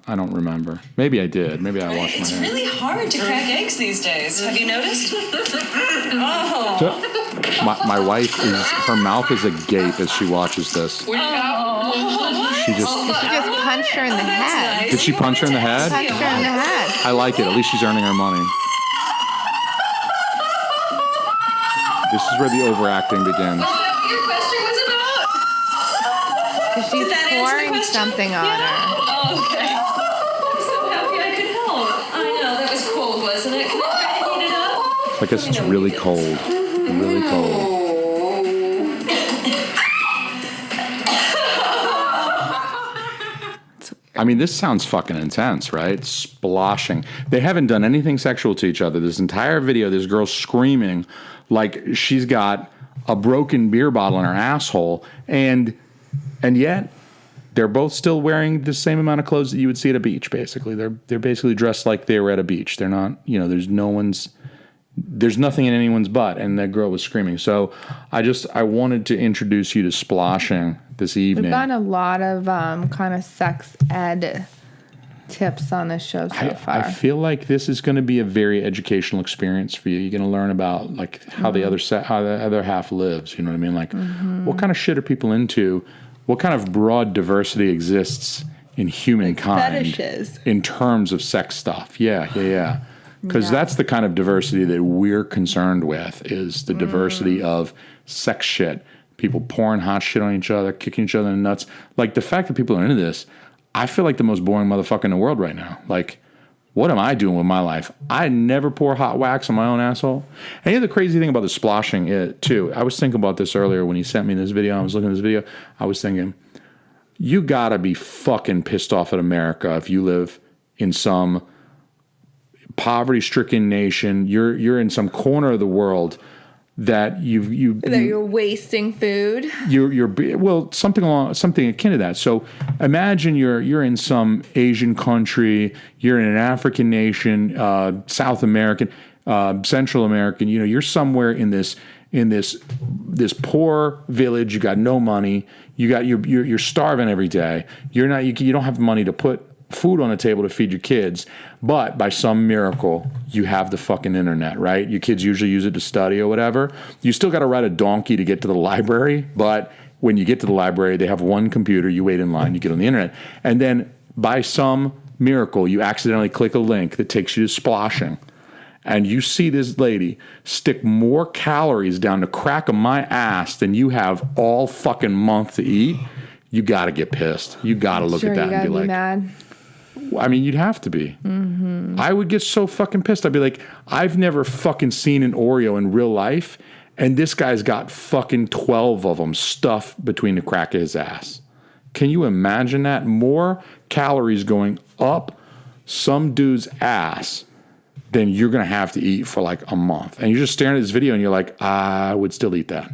[SPEAKER 2] I don't remember. Maybe I did. Maybe I washed my
[SPEAKER 4] It's
[SPEAKER 2] hair.
[SPEAKER 4] really hard to crack eggs these days. Have you noticed?
[SPEAKER 2] My wife her mouth is agape as she watches this. She just
[SPEAKER 3] She just punched her in the head.
[SPEAKER 2] did she punch her in the head?
[SPEAKER 3] Punched her in the head.
[SPEAKER 2] I like it. At least she's earning her money. This is where the overacting begins.
[SPEAKER 4] Your question was about?
[SPEAKER 3] Because she's
[SPEAKER 4] Did that answer the
[SPEAKER 3] pouring
[SPEAKER 4] question?
[SPEAKER 3] something on her.
[SPEAKER 4] Oh, okay. I'm so happy I could help. I know, that was cold, wasn't it? Can I try to heat it up?
[SPEAKER 2] I guess it's really cold. Really cold. I mean, this sounds fucking intense, right? Sploshing. They haven't done anything sexual to each other. This entire video, this girl screaming like she's got a broken beer bottle in her asshole, and yet they're both still wearing the same amount of clothes that you would see at a beach. Basically, they're basically dressed like they were at a beach. They're not, there's nothing in anyone's butt, and that girl was screaming. So I wanted to introduce you to sploshing this evening.
[SPEAKER 3] We've gotten a lot of kind of sex ed tips on this show so far.
[SPEAKER 2] I feel like this is going to be a very educational experience for you. You're going to learn about like how the other half lives. You know what I mean? Like, what kind of shit are people into? What kind of broad diversity exists in humankind,
[SPEAKER 3] like fetishes,
[SPEAKER 2] in terms of sex stuff? Yeah. Because that's the kind of diversity that we're concerned with, is the diversity of sex shit. People pouring hot shit on each other, kicking each other in the nuts. Like, the fact that people are into this, I feel like the most boring motherfucker in the world right now. Like, what am I doing with my life? I never pour hot wax on my own asshole. And the crazy thing about the sploshing, too, I was thinking about this earlier when he sent me this video. I was looking at this video. I was thinking, you gotta be fucking pissed off at America if you live in some poverty-stricken nation. You're in some corner of the world that
[SPEAKER 3] you're wasting food.
[SPEAKER 2] You're something akin to that. So imagine you're in some Asian country, you're in an African nation, South American, Central American. You're somewhere in this poor village. You got no money. You're starving every day. You don't have money to put food on the table to feed your kids, but by some miracle, you have the fucking internet, right? Your kids usually use it to study or whatever. You still got to ride a donkey to get to the library, but when you get to the library, they have one computer, you wait in line, you get on the internet, and then by some miracle, you accidentally click a link that takes you to sploshing, and you see this lady stick more calories down the crack of my ass than you have all fucking month to eat. You got to get pissed. You got to look at that and be like, mad. I mean, you'd have to be. Mm-hmm. I would get so fucking pissed. I'd be like, I've never fucking seen an Oreo in real life, and this guy's got fucking 12 of them stuffed between the crack of his ass. Can you imagine that? More calories going up some dude's ass than you're going to have to eat for like a month. And you're just staring at this video, and you're like, I would still eat that.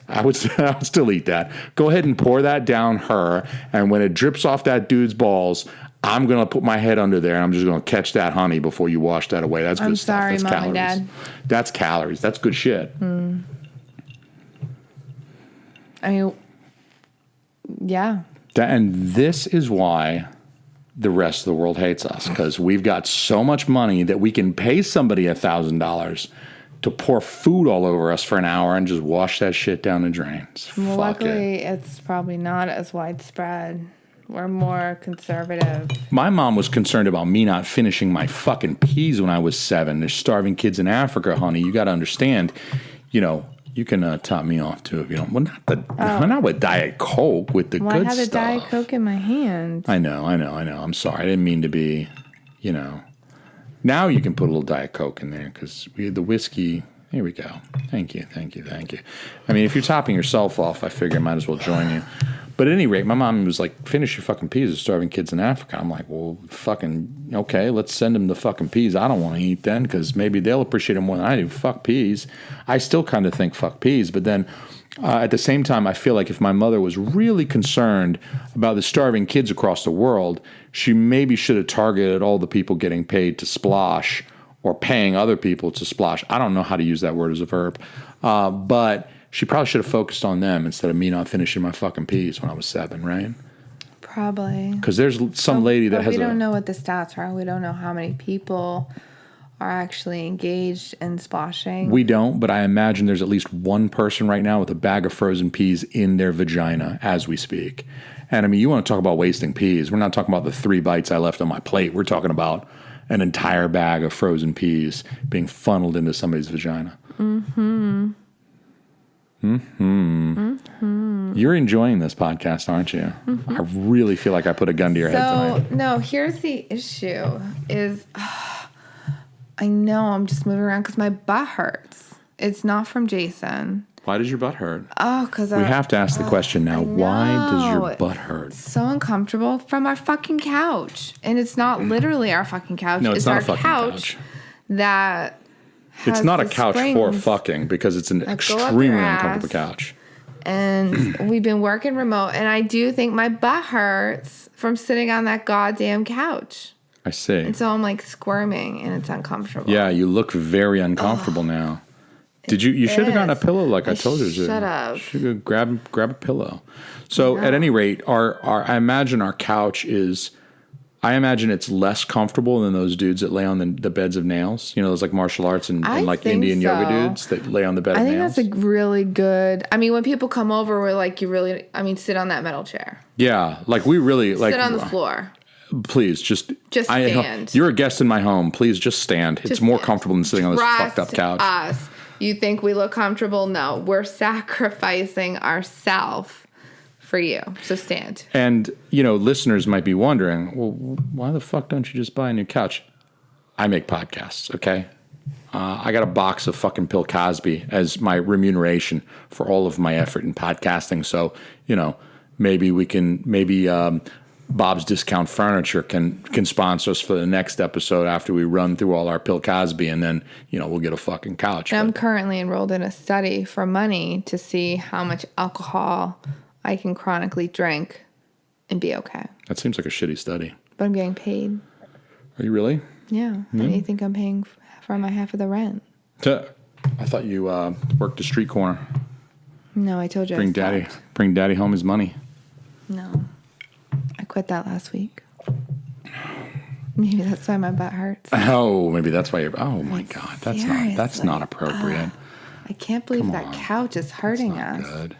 [SPEAKER 2] I would still eat that. Go ahead and pour that down her, and when it drips off that dude's balls, I'm going to put my head under there, and I'm just going to catch that honey before you wash that away. That's good stuff. That's
[SPEAKER 3] Mom
[SPEAKER 2] calories.
[SPEAKER 3] And Dad.
[SPEAKER 2] That's calories. That's good shit.
[SPEAKER 3] I mean, yeah.
[SPEAKER 2] And this is why the rest of the world hates us, because we've got so much money that we can pay somebody $1,000 to pour food all over us for an hour and just wash that shit down the drains.
[SPEAKER 3] Well, luckily, it's probably not as widespread. We're more conservative.
[SPEAKER 2] My mom was concerned about me not finishing my fucking peas when I was 7. There's starving kids in Africa, honey. You got to understand, you can top me off too if you don't. Well, not with Diet Coke, with the good stuff.
[SPEAKER 3] I had a Diet Coke in my hand.
[SPEAKER 2] I know. I'm sorry. I didn't mean to be, Now you can put a little Diet Coke in there because we had the whiskey. Here we go. Thank you. I mean, if you're topping yourself off, I figure I might as well join you. But at any rate, my mom was like, finish your fucking peas. There's starving kids in Africa. I'm like, well, fucking, okay, let's send them the fucking peas. I don't want to eat then because maybe they'll appreciate them more than I do. Fuck peas. I still kind of think fuck peas. But then at the same time, I feel like if my mother was really concerned about the starving kids across the world, she maybe should have targeted all the people getting paid to splosh or paying other people to splosh. I don't know how to use that word as a verb. But she probably should have focused on them instead of me not finishing my fucking peas when I was 7, right?
[SPEAKER 3] Probably.
[SPEAKER 2] Because there's some lady that has
[SPEAKER 3] we don't know what the stats are. We don't know how many people are actually engaged in splashing.
[SPEAKER 2] We don't, but I imagine there's at least one person right now with a bag of frozen peas in their vagina as we speak. And I mean, you want to talk about wasting peas. We're not talking about the 3 bites I left on my plate. We're talking about an entire bag of frozen peas being funneled into somebody's vagina. You're enjoying this podcast, aren't you? I really feel like I put a gun to your head tonight.
[SPEAKER 3] So, no, here's the issue is, I know I'm just moving around because my butt hurts. It's not from Jason.
[SPEAKER 2] Why does your butt hurt?
[SPEAKER 3] Oh, because
[SPEAKER 2] We have to ask the question now. Why does your butt hurt?
[SPEAKER 3] So uncomfortable from our fucking couch. And it's not literally our fucking couch.
[SPEAKER 2] No, it's not
[SPEAKER 3] our
[SPEAKER 2] a fucking couch.
[SPEAKER 3] That has
[SPEAKER 2] It's not a
[SPEAKER 3] the
[SPEAKER 2] couch for
[SPEAKER 3] springs
[SPEAKER 2] fucking because it's an
[SPEAKER 3] that go up
[SPEAKER 2] extremely
[SPEAKER 3] your
[SPEAKER 2] uncomfortable
[SPEAKER 3] ass.
[SPEAKER 2] couch.
[SPEAKER 3] And we've been working remote. And I do think my butt hurts from sitting on that goddamn couch.
[SPEAKER 2] I see.
[SPEAKER 3] And so I'm like squirming and it's uncomfortable.
[SPEAKER 2] Yeah, you look very uncomfortable now. Did you should have gotten a
[SPEAKER 3] is.
[SPEAKER 2] pillow like I told you to.
[SPEAKER 3] should have.
[SPEAKER 2] Should have grab a pillow. So at any rate, our I imagine our couch is I imagine it's less comfortable than those dudes that lay on the beds of nails. You know, those like martial arts and
[SPEAKER 3] I
[SPEAKER 2] like
[SPEAKER 3] think
[SPEAKER 2] Indian yoga
[SPEAKER 3] so.
[SPEAKER 2] dudes that lay on the bed
[SPEAKER 3] I
[SPEAKER 2] of
[SPEAKER 3] think
[SPEAKER 2] nails.
[SPEAKER 3] that's a really good. I mean, when people come over, we're like, sit on that metal chair.
[SPEAKER 2] Yeah, like we really like
[SPEAKER 3] Sit on the floor.
[SPEAKER 2] Please just
[SPEAKER 3] stand.
[SPEAKER 2] You're a guest in my home. Please just stand. It's
[SPEAKER 3] Just
[SPEAKER 2] more
[SPEAKER 3] stand.
[SPEAKER 2] comfortable than sitting on this
[SPEAKER 3] Trust
[SPEAKER 2] fucked up couch.
[SPEAKER 3] us. You think we look comfortable? No, we're sacrificing ourselves for you. So stand.
[SPEAKER 2] And, you know, listeners might be wondering, well, why the fuck don't you just buy a new couch? I make podcasts, okay? I got a box of fucking Bill Cosby as my remuneration for all of my effort in podcasting. So, you know, maybe Bob's Discount Furniture can sponsor us for the next episode after we run through all our Bill Cosby, and then, you know, we'll get a fucking couch.
[SPEAKER 3] I'm currently enrolled in a study for money to see how much alcohol I can chronically drink and be okay.
[SPEAKER 2] That seems like a shitty study.
[SPEAKER 3] But I'm getting paid.
[SPEAKER 2] Are you really?
[SPEAKER 3] Yeah. And you think I'm paying for my half of the rent?
[SPEAKER 2] I thought you worked a street corner.
[SPEAKER 3] No, I told you.
[SPEAKER 2] Bring daddy home his money.
[SPEAKER 3] No. I quit that last week. Maybe that's why my butt hurts.
[SPEAKER 2] Oh, maybe that's why you're. Oh my God, that's
[SPEAKER 3] Seriously.
[SPEAKER 2] not appropriate.
[SPEAKER 3] I can't believe
[SPEAKER 2] Come
[SPEAKER 3] that
[SPEAKER 2] on.
[SPEAKER 3] couch is hurting us.
[SPEAKER 2] Good.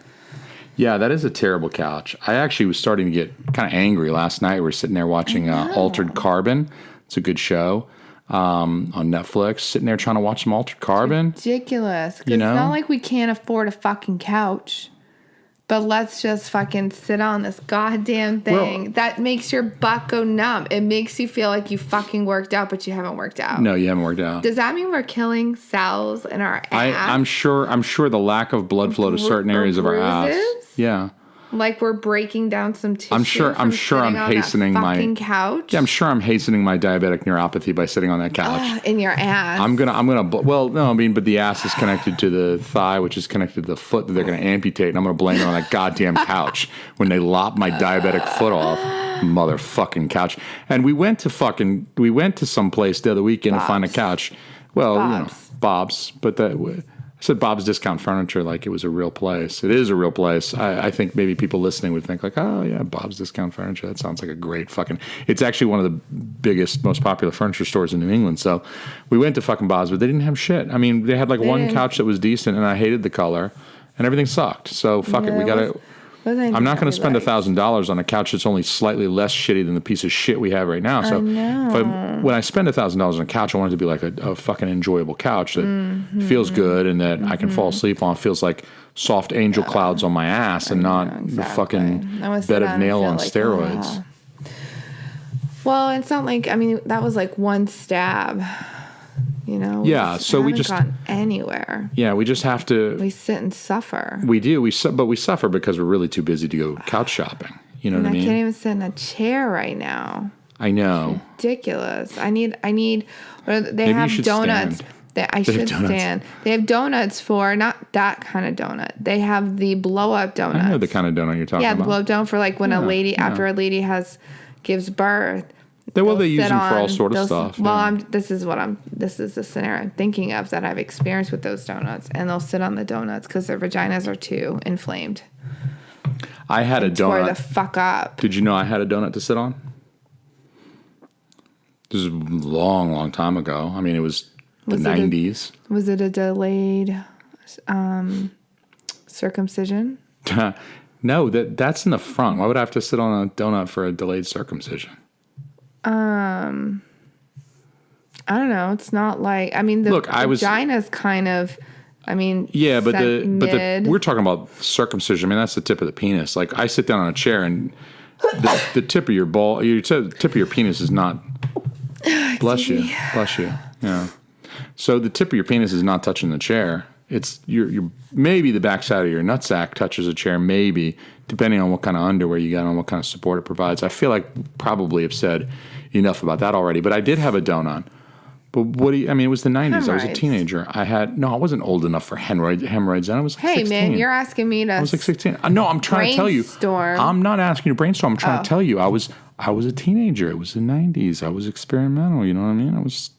[SPEAKER 2] Yeah, that is a terrible couch. I actually was starting to get kind of angry last night. We were sitting there watching Altered Carbon. It's a good show on Netflix. Sitting there trying to watch some Altered Carbon.
[SPEAKER 3] Ridiculous. 'Cause
[SPEAKER 2] You know?
[SPEAKER 3] It's not like we can't afford a fucking couch. But let's just fucking sit on this goddamn thing.
[SPEAKER 2] Well-
[SPEAKER 3] that makes your butt go numb. It makes you feel like you fucking worked out, but you haven't worked out.
[SPEAKER 2] No, you haven't worked out.
[SPEAKER 3] Does that mean we're killing cells in our ass?
[SPEAKER 2] I'm sure the lack of blood flow to certain areas of our ass.
[SPEAKER 3] Bruises?
[SPEAKER 2] Yeah.
[SPEAKER 3] Like we're breaking down some tissue.
[SPEAKER 2] I'm sure I'm hastening my
[SPEAKER 3] couch.
[SPEAKER 2] Yeah, I'm sure I'm hastening my diabetic neuropathy by sitting on that couch.
[SPEAKER 3] In your ass.
[SPEAKER 2] I'm gonna. Well, no, I mean, but the ass is connected to the thigh, which is connected to the foot that they're gonna amputate, and I'm gonna blame it on that goddamn couch when they lop my diabetic foot off. Motherfucking couch. And we went to some place the other weekend to find a couch. Well, Bob's, but I said Bob's Discount Furniture like it was a real place. It is a real place. I think maybe people listening would think like, oh yeah, Bob's Discount Furniture. That sounds like a great fucking. It's actually one of the biggest, most popular furniture stores in New England. So we went to fucking Bob's, but they didn't have shit. I mean, they had like one couch that was decent, and I hated the color, and everything sucked. So fuck it, we gotta. I'm not going to spend $1,000 on a couch that's only slightly less shitty than the piece of shit we have right now. So when I spend $1,000 on a couch, I want it to be like a fucking enjoyable couch that feels good and that I can fall asleep on. It feels like soft angel clouds on my ass and not the fucking bed of nail on steroids.
[SPEAKER 3] Well, it's not like, I mean, that was like one stab. You know,
[SPEAKER 2] Yeah, so we
[SPEAKER 3] haven't
[SPEAKER 2] just-
[SPEAKER 3] gone anywhere.
[SPEAKER 2] Yeah, we just have to.
[SPEAKER 3] We sit and suffer.
[SPEAKER 2] We do. But we suffer because we're really too busy to go couch shopping. You know
[SPEAKER 3] And
[SPEAKER 2] what I mean?
[SPEAKER 3] can't even sit in a chair right now.
[SPEAKER 2] I know.
[SPEAKER 3] Ridiculous. I need. Or they
[SPEAKER 2] Maybe you
[SPEAKER 3] have
[SPEAKER 2] should
[SPEAKER 3] donuts.
[SPEAKER 2] stand.
[SPEAKER 3] I should
[SPEAKER 2] donuts.
[SPEAKER 3] stand. They have donuts for not that kind of donut. They have the blow up donuts.
[SPEAKER 2] I know the kind of donut you're talking
[SPEAKER 3] Yeah, the
[SPEAKER 2] about.
[SPEAKER 3] blow up donut for like when a lady after a lady gives birth.
[SPEAKER 2] They
[SPEAKER 3] they'll
[SPEAKER 2] use
[SPEAKER 3] sit
[SPEAKER 2] them for all
[SPEAKER 3] on-
[SPEAKER 2] sort of
[SPEAKER 3] they'll-
[SPEAKER 2] stuff.
[SPEAKER 3] Well,
[SPEAKER 2] yeah.
[SPEAKER 3] this is the scenario I'm thinking of that I've experienced with those donuts, and they'll sit on the donuts because their vaginas are too inflamed.
[SPEAKER 2] I had a
[SPEAKER 3] Tore the
[SPEAKER 2] donut.
[SPEAKER 3] fuck up.
[SPEAKER 2] Did you know I had a donut to sit on? This is a long, long time ago. I mean, it was the
[SPEAKER 3] Was it a-
[SPEAKER 2] 90s.
[SPEAKER 3] Was it a delayed circumcision?
[SPEAKER 2] No, that's in the front. Why would I have to sit on a donut for a delayed circumcision?
[SPEAKER 3] I don't know. It's not like, I mean, the
[SPEAKER 2] Look, I was-
[SPEAKER 3] vagina's kind of, I mean,
[SPEAKER 2] Yeah, but
[SPEAKER 3] mid.
[SPEAKER 2] we're talking about circumcision. I mean, that's the tip of the penis. Like I sit down on a chair and the tip of your tip of your penis is not. Bless you. Yeah. So the tip of your penis is not touching the chair. It's your maybe the backside of your nutsack touches a chair, maybe, depending on what kind of underwear you got and what kind of support it provides. I feel like probably have said enough about that already. But I did have a donut. But it was the 90s. I was a
[SPEAKER 3] Hemorrhoids.
[SPEAKER 2] teenager. I wasn't old enough for hemorrhoids. And I was like
[SPEAKER 3] Hey,
[SPEAKER 2] 16.
[SPEAKER 3] man, you're asking me to.
[SPEAKER 2] I was like 16. No, I'm trying to tell you.
[SPEAKER 3] Brainstorm.
[SPEAKER 2] I'm not asking you to brainstorm. I'm trying to tell you. I was a teenager. It was the 90s. I was experimental. You know what I mean? I was,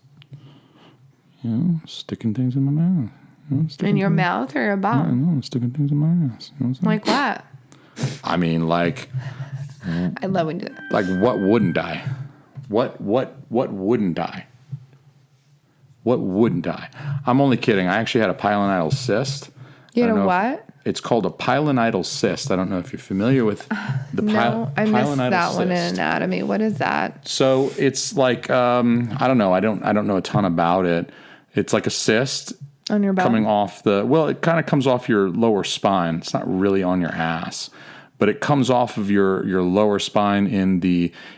[SPEAKER 2] sticking things in my mouth.
[SPEAKER 3] in your mouth or your bum?
[SPEAKER 2] No, sticking things in my ass. You know what I'm saying?
[SPEAKER 3] Like what?
[SPEAKER 2] I mean, like
[SPEAKER 3] I love when you do that.
[SPEAKER 2] like what wouldn't I? What wouldn't I? What wouldn't I? I'm only kidding. I actually had a pilonidal cyst.
[SPEAKER 3] You
[SPEAKER 2] I
[SPEAKER 3] had
[SPEAKER 2] don't
[SPEAKER 3] a
[SPEAKER 2] know if-
[SPEAKER 3] what?
[SPEAKER 2] It's called a pilonidal cyst. I don't know if you're familiar with the
[SPEAKER 3] No, I missed
[SPEAKER 2] pilonidal
[SPEAKER 3] that
[SPEAKER 2] cyst.
[SPEAKER 3] one in anatomy. What is that?
[SPEAKER 2] So it's like I don't know. I don't know a ton about it. It's like a cyst
[SPEAKER 3] On your bum?
[SPEAKER 2] coming off it kind of comes off your lower spine. It's not really on your ass, but it comes off of your lower spine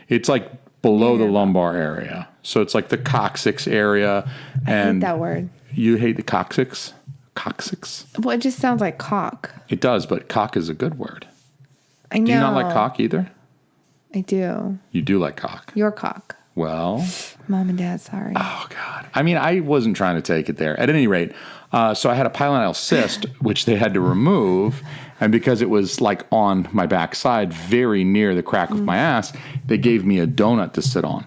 [SPEAKER 2] it's like below the lumbar area. So it's like the coccyx area.
[SPEAKER 3] I
[SPEAKER 2] And
[SPEAKER 3] hate that word.
[SPEAKER 2] you hate the coccyx? Coccyx?
[SPEAKER 3] Well, it just sounds like cock.
[SPEAKER 2] It does, but cock is a good word.
[SPEAKER 3] I know.
[SPEAKER 2] Do you not like cock either?
[SPEAKER 3] I do.
[SPEAKER 2] You do like cock.
[SPEAKER 3] Your cock.
[SPEAKER 2] Well,
[SPEAKER 3] Mom and Dad, sorry.
[SPEAKER 2] oh God. I mean, I wasn't trying to take it there. At any rate, so I had a pilonidal cyst, which they had to remove. And because it was like on my backside, very near the crack of my ass, they gave me a donut to sit on.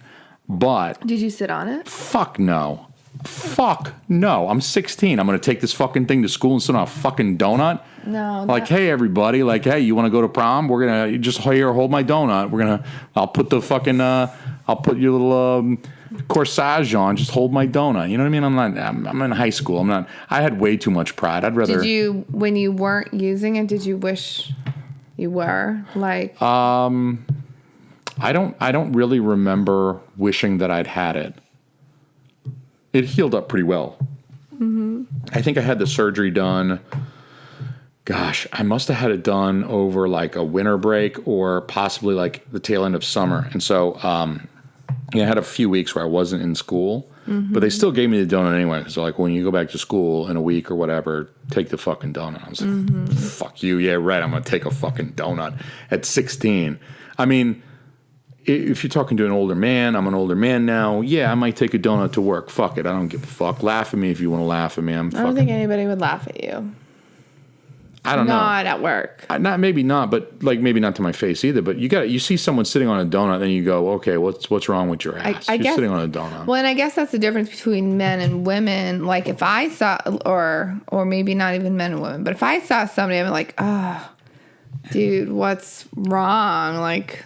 [SPEAKER 2] But
[SPEAKER 3] Did you sit on it?
[SPEAKER 2] fuck no. Fuck no. I'm 16. I'm going to take this fucking thing to school and sit on a fucking donut.
[SPEAKER 3] No.
[SPEAKER 2] Like, hey, everybody. Like, hey, you want to go to prom? We're going to just here, hold my donut. I'll put the fucking, I'll put your little corsage on. Just hold my donut. You know what I mean? I'm in high school. I had way too much pride. I'd rather.
[SPEAKER 3] Did you, when you weren't using it, did you wish you were? Like,
[SPEAKER 2] I don't really remember wishing that I'd had it. It healed up pretty well. Mm-hmm. I think I had the surgery done. Gosh, I must have had it done over like a winter break or possibly like the tail end of summer. And so, I had a few weeks where I wasn't in school, but they still gave me the donut anyway. So like when you go back to school in a week or whatever, take the fucking donut. I was like, fuck you. Yeah, right. I'm going to take a fucking donut at 16. I mean, if you're talking to an older man, I'm an older man now. Yeah, I might take a donut to work. Fuck it. I don't give a fuck. Laugh at me if you want to laugh at me.
[SPEAKER 3] I don't think anybody would laugh at you.
[SPEAKER 2] I don't know.
[SPEAKER 3] Not at work.
[SPEAKER 2] Maybe not, but like maybe not to my face either. But you see someone sitting on a donut, then you go, okay, what's wrong with your ass?
[SPEAKER 3] I
[SPEAKER 2] You're
[SPEAKER 3] guess,
[SPEAKER 2] sitting on a donut.
[SPEAKER 3] Well, and I guess that's the difference between men and women. Like if I saw, or maybe not even men and women, but if I saw somebody, I'm like, oh, dude, what's wrong? Like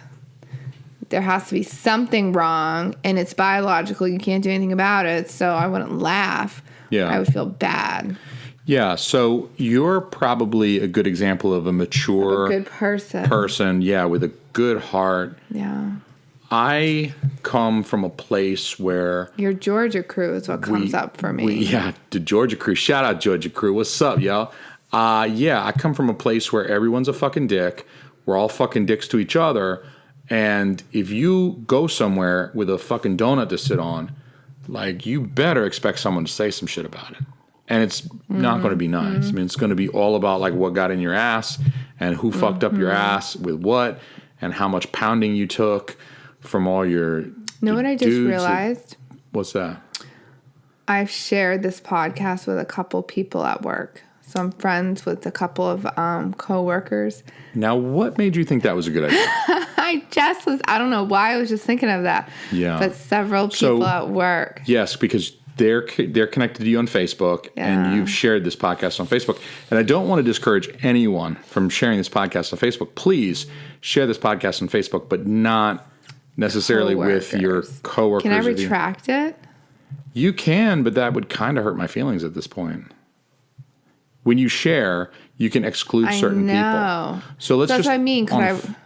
[SPEAKER 3] there has to be something wrong, and it's biological. You can't do anything about it. So I wouldn't laugh.
[SPEAKER 2] Yeah.
[SPEAKER 3] I would feel bad.
[SPEAKER 2] Yeah, so you're probably a good example of a mature
[SPEAKER 3] A good person.
[SPEAKER 2] with a good heart.
[SPEAKER 3] Yeah.
[SPEAKER 2] I come from a place where
[SPEAKER 3] Your Georgia crew is what comes up for me.
[SPEAKER 2] the Georgia crew. Shout out Georgia crew. What's up, y'all? I come from a place where everyone's a fucking dick. We're all fucking dicks to each other. And if you go somewhere with a fucking donut to sit on, like you better expect someone to say some shit about it. And it's not going to be nice. I mean, it's going to be all about like what got in your ass and who fucked up your ass with what and how much pounding you took from all your
[SPEAKER 3] Know what I just
[SPEAKER 2] dudes.
[SPEAKER 3] realized?
[SPEAKER 2] What's that?
[SPEAKER 3] I've shared this podcast with a couple people at work. So I'm friends with a couple of coworkers.
[SPEAKER 2] Now, what made you think that was a good idea?
[SPEAKER 3] I don't know why I was just thinking of that.
[SPEAKER 2] Yeah.
[SPEAKER 3] But several people at work.
[SPEAKER 2] Yes, because they're connected to you on Facebook,
[SPEAKER 3] Yeah.
[SPEAKER 2] and you've shared this podcast on Facebook. And I don't want to discourage anyone from sharing this podcast on Facebook. Please share this podcast on Facebook, but not necessarily with your coworkers.
[SPEAKER 3] Can I
[SPEAKER 2] or the-
[SPEAKER 3] retract it?
[SPEAKER 2] You can, but that would kind of hurt my feelings at this point. When you share, you can exclude certain
[SPEAKER 3] know.
[SPEAKER 2] people. So let's
[SPEAKER 3] That's
[SPEAKER 2] just.
[SPEAKER 3] what I mean.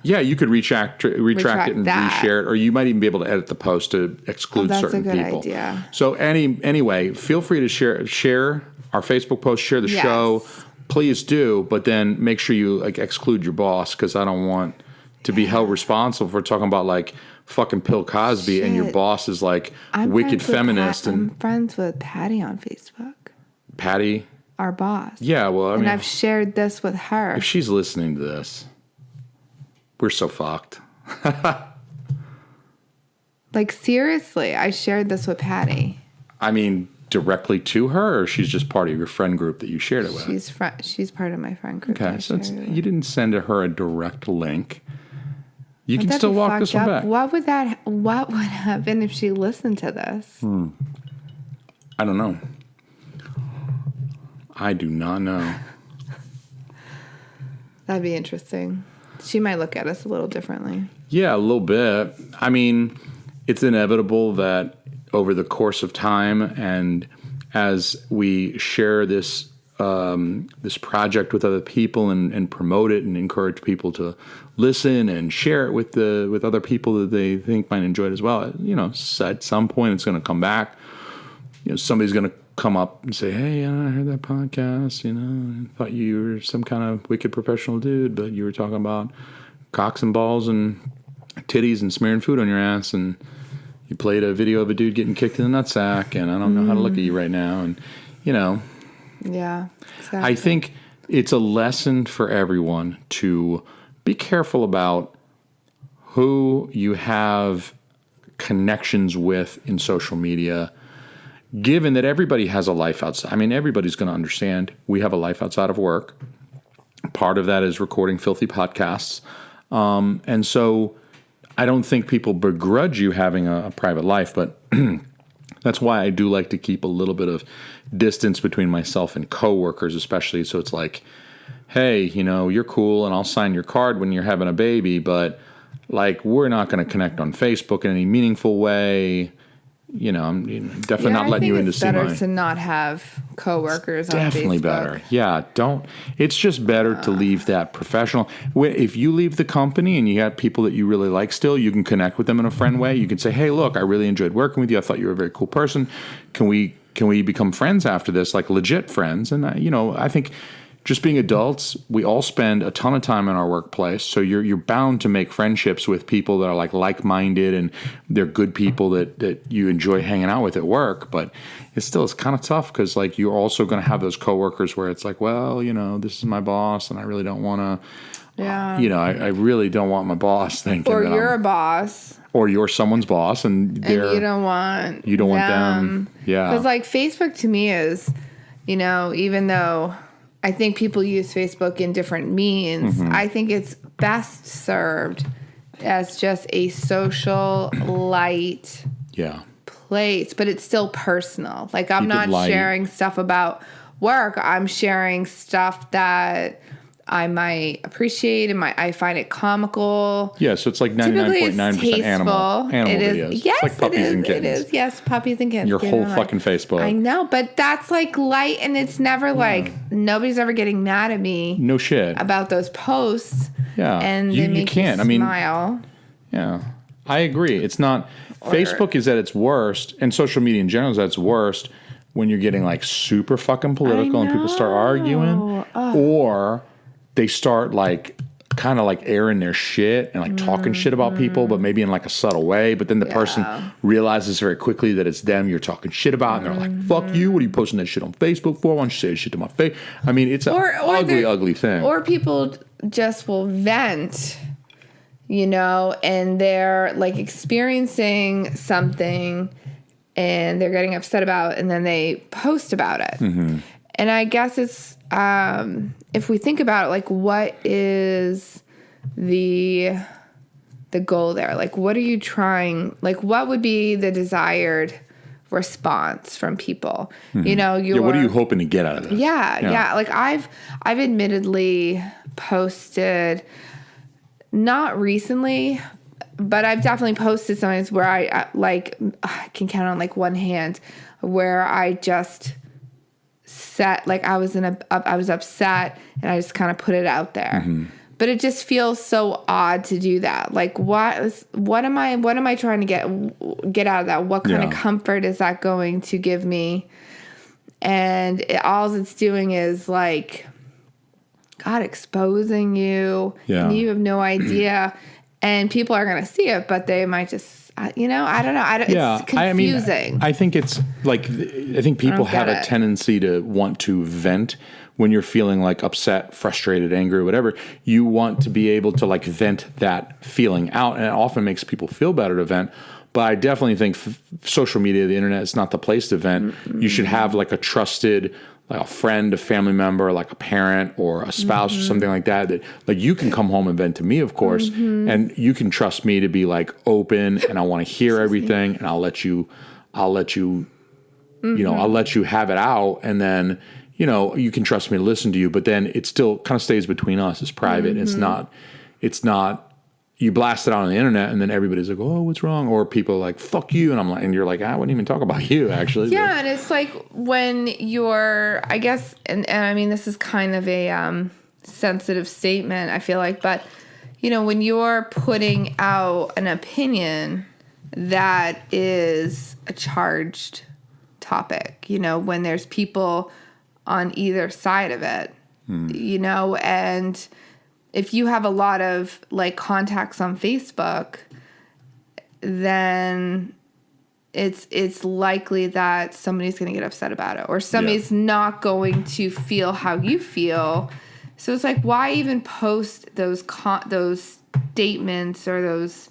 [SPEAKER 2] You could retract it and
[SPEAKER 3] that.
[SPEAKER 2] reshare it, or you might even be able to edit the post to exclude
[SPEAKER 3] that's
[SPEAKER 2] certain
[SPEAKER 3] a good
[SPEAKER 2] people.
[SPEAKER 3] idea.
[SPEAKER 2] So anyway, feel free to share our Facebook post, share the show. Please do, but then make sure you like exclude your boss because I don't want to be held responsible for talking about like fucking Bill Cosby and your
[SPEAKER 3] Shit.
[SPEAKER 2] boss is like
[SPEAKER 3] I'm
[SPEAKER 2] wicked
[SPEAKER 3] friends with
[SPEAKER 2] feminist
[SPEAKER 3] I'm
[SPEAKER 2] and
[SPEAKER 3] friends with Patty on Facebook.
[SPEAKER 2] Patty.
[SPEAKER 3] our boss.
[SPEAKER 2] Yeah, well, I
[SPEAKER 3] And
[SPEAKER 2] mean,
[SPEAKER 3] I've shared this with her.
[SPEAKER 2] if she's listening to this, we're so fucked.
[SPEAKER 3] Like, seriously, I shared this with Patty.
[SPEAKER 2] I mean, directly to her, or she's just part of your friend group that you shared it with?
[SPEAKER 3] She's part of my friend group.
[SPEAKER 2] Okay,
[SPEAKER 3] that I
[SPEAKER 2] so
[SPEAKER 3] shared it
[SPEAKER 2] you
[SPEAKER 3] with.
[SPEAKER 2] didn't send her a direct link. You can
[SPEAKER 3] That'd
[SPEAKER 2] still
[SPEAKER 3] be
[SPEAKER 2] walk this
[SPEAKER 3] fucked
[SPEAKER 2] one
[SPEAKER 3] up.
[SPEAKER 2] back.
[SPEAKER 3] What would happen if she listened to this?
[SPEAKER 2] I don't know. I do not know.
[SPEAKER 3] That'd be interesting. She might look at us a little differently.
[SPEAKER 2] Yeah, a little bit. I mean, it's inevitable that over the course of time and as we share this this project with other people and promote it and encourage people to listen and share it with other people that they think might enjoy it as well, you know, at some point it's going to come back. You know, somebody's going to come up and say, "Hey, I heard that podcast. You know, I thought you were some kind of wicked professional dude, but you were talking about cocks and balls and titties and smearing food on your ass, and you played a video of a dude getting kicked in the nutsack, and I don't know how to look at you right now." And, you know,
[SPEAKER 3] Yeah, exactly.
[SPEAKER 2] I think it's a lesson for everyone to be careful about who you have connections with in social media, given that everybody has a life outside. I mean, everybody's going to understand we have a life outside of work. Part of that is recording filthy podcasts. And so I don't think people begrudge you having a private life, but that's why I do like to keep a little bit of distance between myself and coworkers, especially. So it's like, hey, you know, you're cool and I'll sign your card when you're having a baby, but like, we're not going to connect on Facebook in any meaningful way. You know, I'm definitely not letting you in to see
[SPEAKER 3] better
[SPEAKER 2] my...
[SPEAKER 3] to not have coworkers on Facebook.
[SPEAKER 2] Definitely better. Yeah, don't. It's just better to leave that professional. If you leave the company and you have people that you really like still, you can connect with them in a friend way. You can say, hey, look, I really enjoyed working with you. I thought you were a very cool person. Can we become friends after this, like legit friends? And, I think just being adults, we all spend a ton of time in our workplace. So you're bound to make friendships with people that are like-minded and they're good people that you enjoy hanging out with at work. But it's kind of tough because like you're also going to have those coworkers where it's like, well, you know, this is my boss and I really don't want to,
[SPEAKER 3] Yeah.
[SPEAKER 2] I really don't want my boss thinking
[SPEAKER 3] Or
[SPEAKER 2] that
[SPEAKER 3] you're
[SPEAKER 2] I'm,
[SPEAKER 3] a boss.
[SPEAKER 2] or you're someone's boss and
[SPEAKER 3] You don't want
[SPEAKER 2] them. Yeah.
[SPEAKER 3] Because like Facebook to me is, even though I think people use Facebook in different means, I think it's best served as just a social light place, but it's still personal. Like I'm
[SPEAKER 2] Keep it
[SPEAKER 3] not
[SPEAKER 2] light.
[SPEAKER 3] sharing stuff about work. I'm sharing stuff that I might appreciate and I find it comical.
[SPEAKER 2] Yeah, so it's like
[SPEAKER 3] Typically,
[SPEAKER 2] 99.9% animal
[SPEAKER 3] It is.
[SPEAKER 2] videos.
[SPEAKER 3] Yes,
[SPEAKER 2] it's like puppies and
[SPEAKER 3] It
[SPEAKER 2] kittens.
[SPEAKER 3] is. Yes, puppies and kittens.
[SPEAKER 2] Your
[SPEAKER 3] Get
[SPEAKER 2] whole
[SPEAKER 3] it on.
[SPEAKER 2] fucking Facebook.
[SPEAKER 3] I know, but that's like light, and it's never like nobody's ever getting mad at me
[SPEAKER 2] No shit.
[SPEAKER 3] about those posts.
[SPEAKER 2] Yeah.
[SPEAKER 3] and
[SPEAKER 2] You-
[SPEAKER 3] they
[SPEAKER 2] you
[SPEAKER 3] make
[SPEAKER 2] can't.
[SPEAKER 3] you
[SPEAKER 2] I mean,
[SPEAKER 3] smile.
[SPEAKER 2] Yeah, I agree. It's not Facebook is at its worst, and social media in general is at its worst when you're getting like super fucking political and people start arguing, or they start like kind of like airing their shit and like talking shit about people, but maybe in like a subtle way. But then the person realizes very quickly that it's them you're talking shit about, and they're like, "Fuck you! What are you posting that shit on Facebook for? Why don't you say shit to my face?" I mean, it's an ugly thing.
[SPEAKER 3] Or people just will vent, and they're like experiencing something and they're getting upset about it, and then they post about it. And I guess it's, if we think about it, like what is the goal there? Like, what are you trying, like what would be the desired response from people?
[SPEAKER 2] what are you hoping to get out of this?
[SPEAKER 3] Yeah. Like I've admittedly posted, not recently, but I've definitely posted sometimes where I can count on like one hand where I just set, like I was upset and I just kind of put it out there. But it just feels so odd to do that. Like what am I trying to get out of that? What kind of comfort is that going to give me? And all it's doing is like, God, exposing you.
[SPEAKER 2] Yeah.
[SPEAKER 3] And you have no idea. And people are going to see it, but they might just You know, I don't know. It's confusing.
[SPEAKER 2] I think it's like, I think people have a tendency to want to vent when you're feeling like upset, frustrated, angry, whatever. You want to be able to like vent that feeling out, and it often makes people feel better to vent. But I definitely think social media, the internet, is not the place to vent. Mm-hmm. You should have like a trusted, like a friend, a family member, like a parent or a spouse or something like that, that like you can come home and vent to me, of course, and you can trust me to be like open, and I want to hear everything, and I'll let you, I'll let you have it out, and then, you know, you can trust me to listen to you, but then it still kind of stays between us. It's private. It's not, you blast it out on the internet and then everybody's like, oh, what's wrong? Or people are like, fuck you. And I'm like, and you're like, I wouldn't even talk about you, actually.
[SPEAKER 3] Yeah.
[SPEAKER 2] But,
[SPEAKER 3] and it's like when you're, I guess, and I mean, this is kind of a sensitive statement, I feel like, but, you know, when you're putting out an opinion that is a charged topic, you know, when there's people on either side of it, you know, and if you have a lot of like contacts on Facebook, then it's likely that somebody's going to get upset about it, or somebody's not going to feel how you feel. So it's like, why even post those statements or those,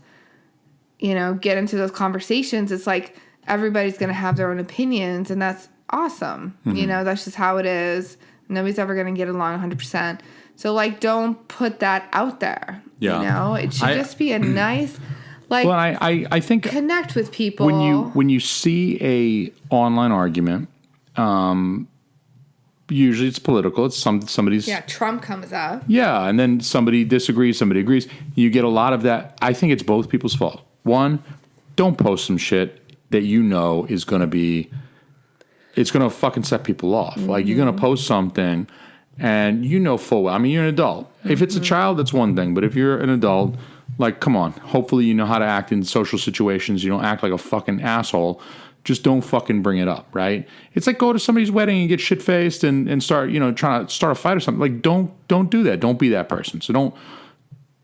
[SPEAKER 3] you know, get into those conversations? It's like everybody's going to have their own opinions, and that's awesome. Mm-hmm. You know, that's just how it is. Nobody's ever going to get along 100%. So, like, don't put that out there.
[SPEAKER 2] Yeah.
[SPEAKER 3] You know, it should just be a nice, like,
[SPEAKER 2] well, I think
[SPEAKER 3] connect with people.
[SPEAKER 2] When you see a online argument, usually it's political. It's somebody's.
[SPEAKER 3] Yeah, Trump comes up.
[SPEAKER 2] Yeah, and then somebody disagrees, somebody agrees. You get a lot of that. I think it's both people's fault. One, don't post some shit that you know is going to be, it's going to fucking set people off. Mm-hmm. Like, you're going to post something and you know full well, I mean, you're an adult. Mm-hmm. If it's a child, that's one thing. But if you're an adult, like, come on. Hopefully you know how to act in social situations. You don't act like a fucking asshole. Just don't fucking bring it up, right? It's like go to somebody's wedding and get shit-faced and start, you know, trying to start a fight or something. Like, don't do that. Don't be that person. So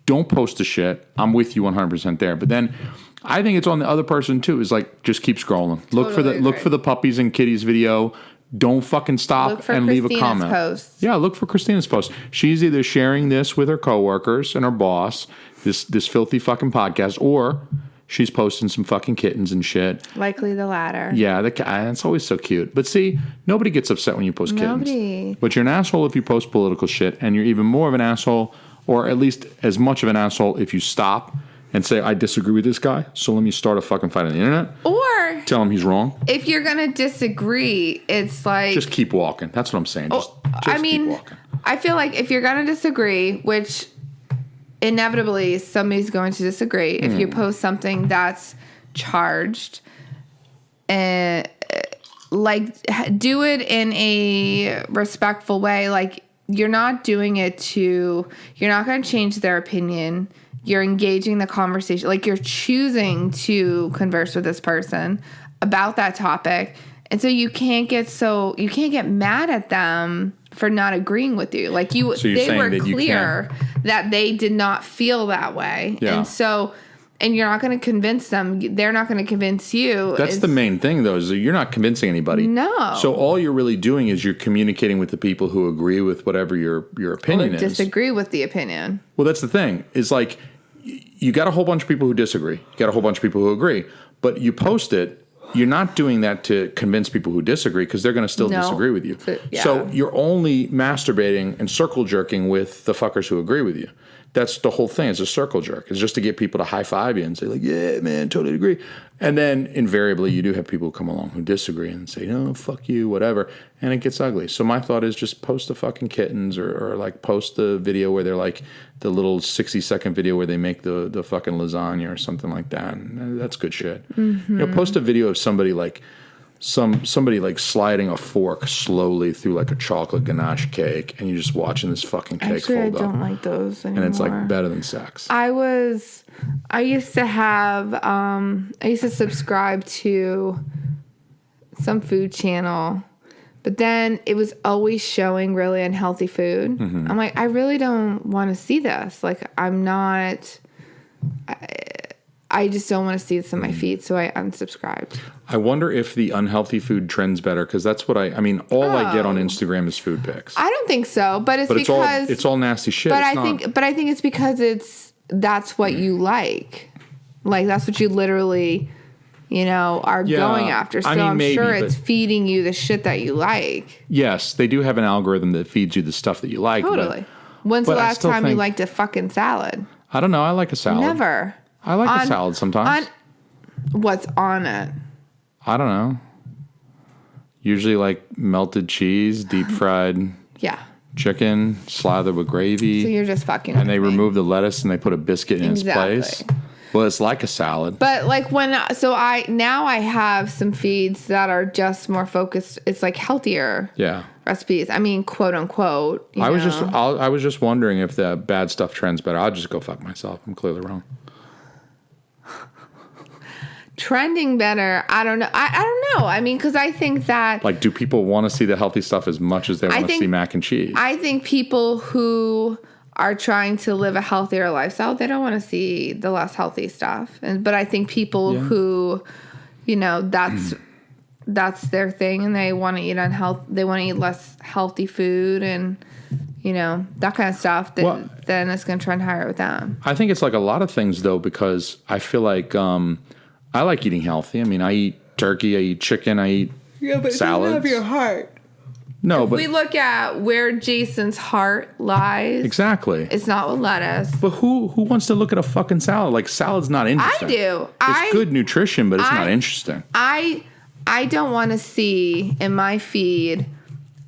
[SPEAKER 2] don't post the shit. I'm with you 100% there. But then I think it's on the other person too. Is like, just keep scrolling. Look for the puppies and kitties video. Don't fucking stop and leave a comment.
[SPEAKER 3] Posts.
[SPEAKER 2] Yeah, look for Christina's post. She's either sharing this with her coworkers and her boss, this filthy fucking podcast, or she's posting some fucking kittens and shit.
[SPEAKER 3] Likely the latter.
[SPEAKER 2] Yeah, that's always so cute. But see, nobody gets upset when you post kittens. But you're an asshole if you post political shit, and you're even more of an asshole, or at least as much of an asshole if you stop and say, I disagree with this guy, so let me start a fucking fight on the internet.
[SPEAKER 3] Or
[SPEAKER 2] tell him he's wrong.
[SPEAKER 3] If you're going to disagree, it's like...
[SPEAKER 2] just keep walking. That's what I'm saying. Just keep walking.
[SPEAKER 3] I feel like if you're going to disagree, which inevitably somebody's going to disagree, if you post something that's charged, and like, do it in a respectful way. Like, you're not doing it you're not going to change their opinion. You're engaging the conversation. Like, you're choosing to converse with this person about that topic. And so you can't get mad at them for not agreeing with you. Like, they were clear that they did not feel that way. Yeah. And you're not going to convince them. They're not going to convince you.
[SPEAKER 2] That's the main thing, though, is that you're not convincing anybody.
[SPEAKER 3] No.
[SPEAKER 2] So all you're really doing is you're communicating with the people who agree with whatever your opinion is.
[SPEAKER 3] Disagree with the opinion.
[SPEAKER 2] Well, that's the thing. Is like, you got a whole bunch of people who disagree. You got a whole bunch of people who agree. But you post it, you're not doing that to convince people who disagree, because they're going to still disagree with you. Yeah. So you're only masturbating and circle jerking with the fuckers who agree with you. That's the whole thing. It's a circle jerk. It's just to get people to high five you and say, like, yeah, man, totally agree. And then invariably you do have people who come along who disagree and say, no, fuck you, whatever. And it gets ugly. So my thought is just post the fucking kittens, or like post the video where they're like the little 60-second video where they make the fucking lasagna or something like that. And that's good shit. Mm-hmm. You know, post a video of somebody like somebody like sliding a fork slowly through like a chocolate ganache cake, and you're just watching this fucking cake fold up.
[SPEAKER 3] I don't like those anymore.
[SPEAKER 2] And it's like better than sex.
[SPEAKER 3] I used to subscribe to some food channel, but then it was always showing really unhealthy food. Mm-hmm. I'm like, I really don't want to see this. Like, I'm not... I just don't want to see this in my feed, so I unsubscribed.
[SPEAKER 2] I wonder if the unhealthy food trends better because that's what I mean. All I get on Instagram is food pics.
[SPEAKER 3] I don't think so, but it's because
[SPEAKER 2] it's all nasty shit.
[SPEAKER 3] But
[SPEAKER 2] It's
[SPEAKER 3] I think it's because that's what you like. Like that's what you literally, are going after. So I'm
[SPEAKER 2] maybe,
[SPEAKER 3] sure it's feeding you the shit that you like.
[SPEAKER 2] Yes, they do have an algorithm that feeds you the stuff that you like.
[SPEAKER 3] Totally. When's the
[SPEAKER 2] but I
[SPEAKER 3] last
[SPEAKER 2] still
[SPEAKER 3] time you
[SPEAKER 2] think-
[SPEAKER 3] liked a fucking salad?
[SPEAKER 2] I don't know. I like a salad.
[SPEAKER 3] Never.
[SPEAKER 2] I like a salad sometimes.
[SPEAKER 3] What's on it?
[SPEAKER 2] I don't know. Usually like melted cheese, deep fried
[SPEAKER 3] Yeah.
[SPEAKER 2] chicken, slathered with gravy.
[SPEAKER 3] So you're just fucking.
[SPEAKER 2] and they
[SPEAKER 3] with me.
[SPEAKER 2] remove the lettuce and they put a biscuit in
[SPEAKER 3] Exactly.
[SPEAKER 2] its place. Well, it's like a salad.
[SPEAKER 3] But like I have some feeds that are just more focused. It's like healthier
[SPEAKER 2] Yeah.
[SPEAKER 3] recipes. I mean, quote unquote.
[SPEAKER 2] I was just wondering if the bad stuff trends better. I'll just go fuck myself. I'm clearly wrong.
[SPEAKER 3] Trending better. I don't know. I don't know. I mean, because I think that
[SPEAKER 2] Like, do people want to see the healthy stuff as much as they want to
[SPEAKER 3] think-
[SPEAKER 2] see mac and cheese?
[SPEAKER 3] I think people who are trying to live a healthier lifestyle, they don't want to see the less healthy stuff. But I think people who, that's their thing, and they want to eat they want to eat less healthy food, and that kind of stuff. Then it's going to trend higher with them.
[SPEAKER 2] I think it's like a lot of things, though, because I feel like I like eating healthy. I mean, I eat turkey, I eat chicken, I eat salads.
[SPEAKER 3] heart.
[SPEAKER 2] No, but
[SPEAKER 3] We look at where Jason's heart lies.
[SPEAKER 2] exactly.
[SPEAKER 3] It's not with lettuce.
[SPEAKER 2] But who wants to look at a fucking salad? Like, salad's not interesting.
[SPEAKER 3] I do.
[SPEAKER 2] It's good nutrition, but it's not
[SPEAKER 3] I-
[SPEAKER 2] interesting.
[SPEAKER 3] I don't want to see in my feed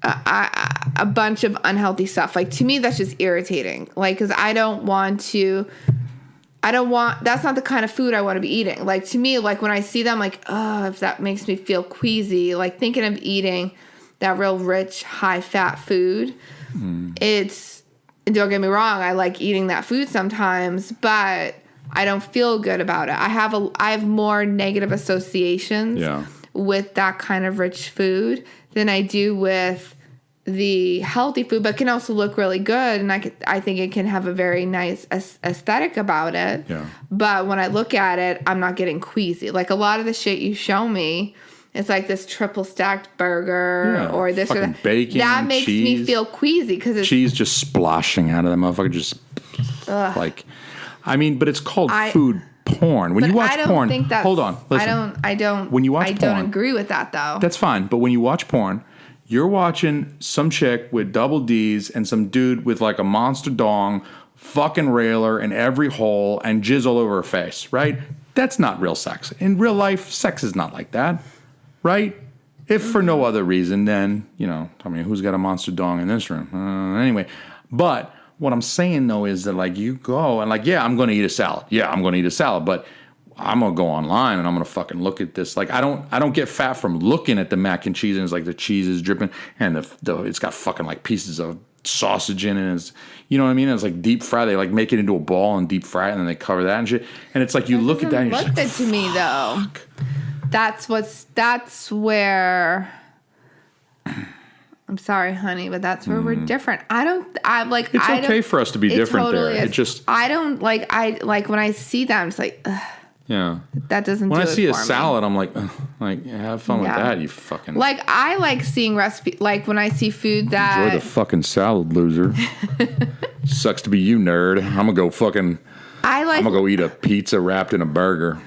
[SPEAKER 3] a bunch of unhealthy stuff. Like, to me, that's just irritating. Like, because that's not the kind of food I want to be eating. Like, to me, like when I see them, like, oh, if that makes me feel queasy, like thinking of eating that real rich, high fat food, don't get me wrong, I like eating that food sometimes, but I don't feel good about it. I have more negative associations with that kind of rich food than I do with the healthy food, but can also look really good, and I think it can have a very nice aesthetic about it.
[SPEAKER 2] Yeah.
[SPEAKER 3] But when I look at it, I'm not getting queasy. Like a lot of the shit you show me, it's like this triple stacked burger or this or
[SPEAKER 2] fucking
[SPEAKER 3] that.
[SPEAKER 2] bacon,
[SPEAKER 3] that makes me
[SPEAKER 2] cheese.
[SPEAKER 3] feel queasy because it's
[SPEAKER 2] Cheese just splashing out of the motherfucker. Just like, I mean, but it's called food porn. When
[SPEAKER 3] but
[SPEAKER 2] you watch
[SPEAKER 3] I don't
[SPEAKER 2] porn,
[SPEAKER 3] think that's,
[SPEAKER 2] hold on, listen.
[SPEAKER 3] I don't.
[SPEAKER 2] When you watch
[SPEAKER 3] I
[SPEAKER 2] porn,
[SPEAKER 3] don't agree with that though.
[SPEAKER 2] That's fine. But when you watch porn, you're watching some chick with double D's and some dude with like a monster dong, fucking railer in every hole and jizz all over her face, right? That's not real sex. In real life, sex is not like that, right? If for no other reason, then, I mean, who's got a monster dong in this room? Anyway, but what I'm saying though is that like you go and like, yeah, I'm going to eat a salad. Yeah, I'm going to eat a salad, but I'm gonna go online and I'm gonna fucking look at this. Like I don't get fat from looking at the mac and cheese and it's like the cheese is dripping and it's got fucking like pieces of sausage in it. And it's, you know what I mean? And it's like deep fry. They like make it into a ball and deep fry it and then they cover that and shit. And it's like you look at that and you're
[SPEAKER 3] Look
[SPEAKER 2] just
[SPEAKER 3] good
[SPEAKER 2] like,
[SPEAKER 3] to me though. That's where. I'm sorry, honey, but that's where we're different.
[SPEAKER 2] it's okay for us to be different
[SPEAKER 3] totally
[SPEAKER 2] there.
[SPEAKER 3] is.
[SPEAKER 2] It just
[SPEAKER 3] I don't like when I see them, it's like ugh,
[SPEAKER 2] yeah.
[SPEAKER 3] that doesn't.
[SPEAKER 2] When
[SPEAKER 3] do
[SPEAKER 2] I see
[SPEAKER 3] it
[SPEAKER 2] a
[SPEAKER 3] for me.
[SPEAKER 2] salad, I'm like, ugh, like have fun with
[SPEAKER 3] Yeah.
[SPEAKER 2] that, you fucking.
[SPEAKER 3] Like I like seeing recipe. Like when I see food that
[SPEAKER 2] Enjoy the fucking salad, loser. Sucks to be you, nerd. I'm gonna go fucking.
[SPEAKER 3] I like.
[SPEAKER 2] I'm gonna go eat a pizza wrapped in a burger.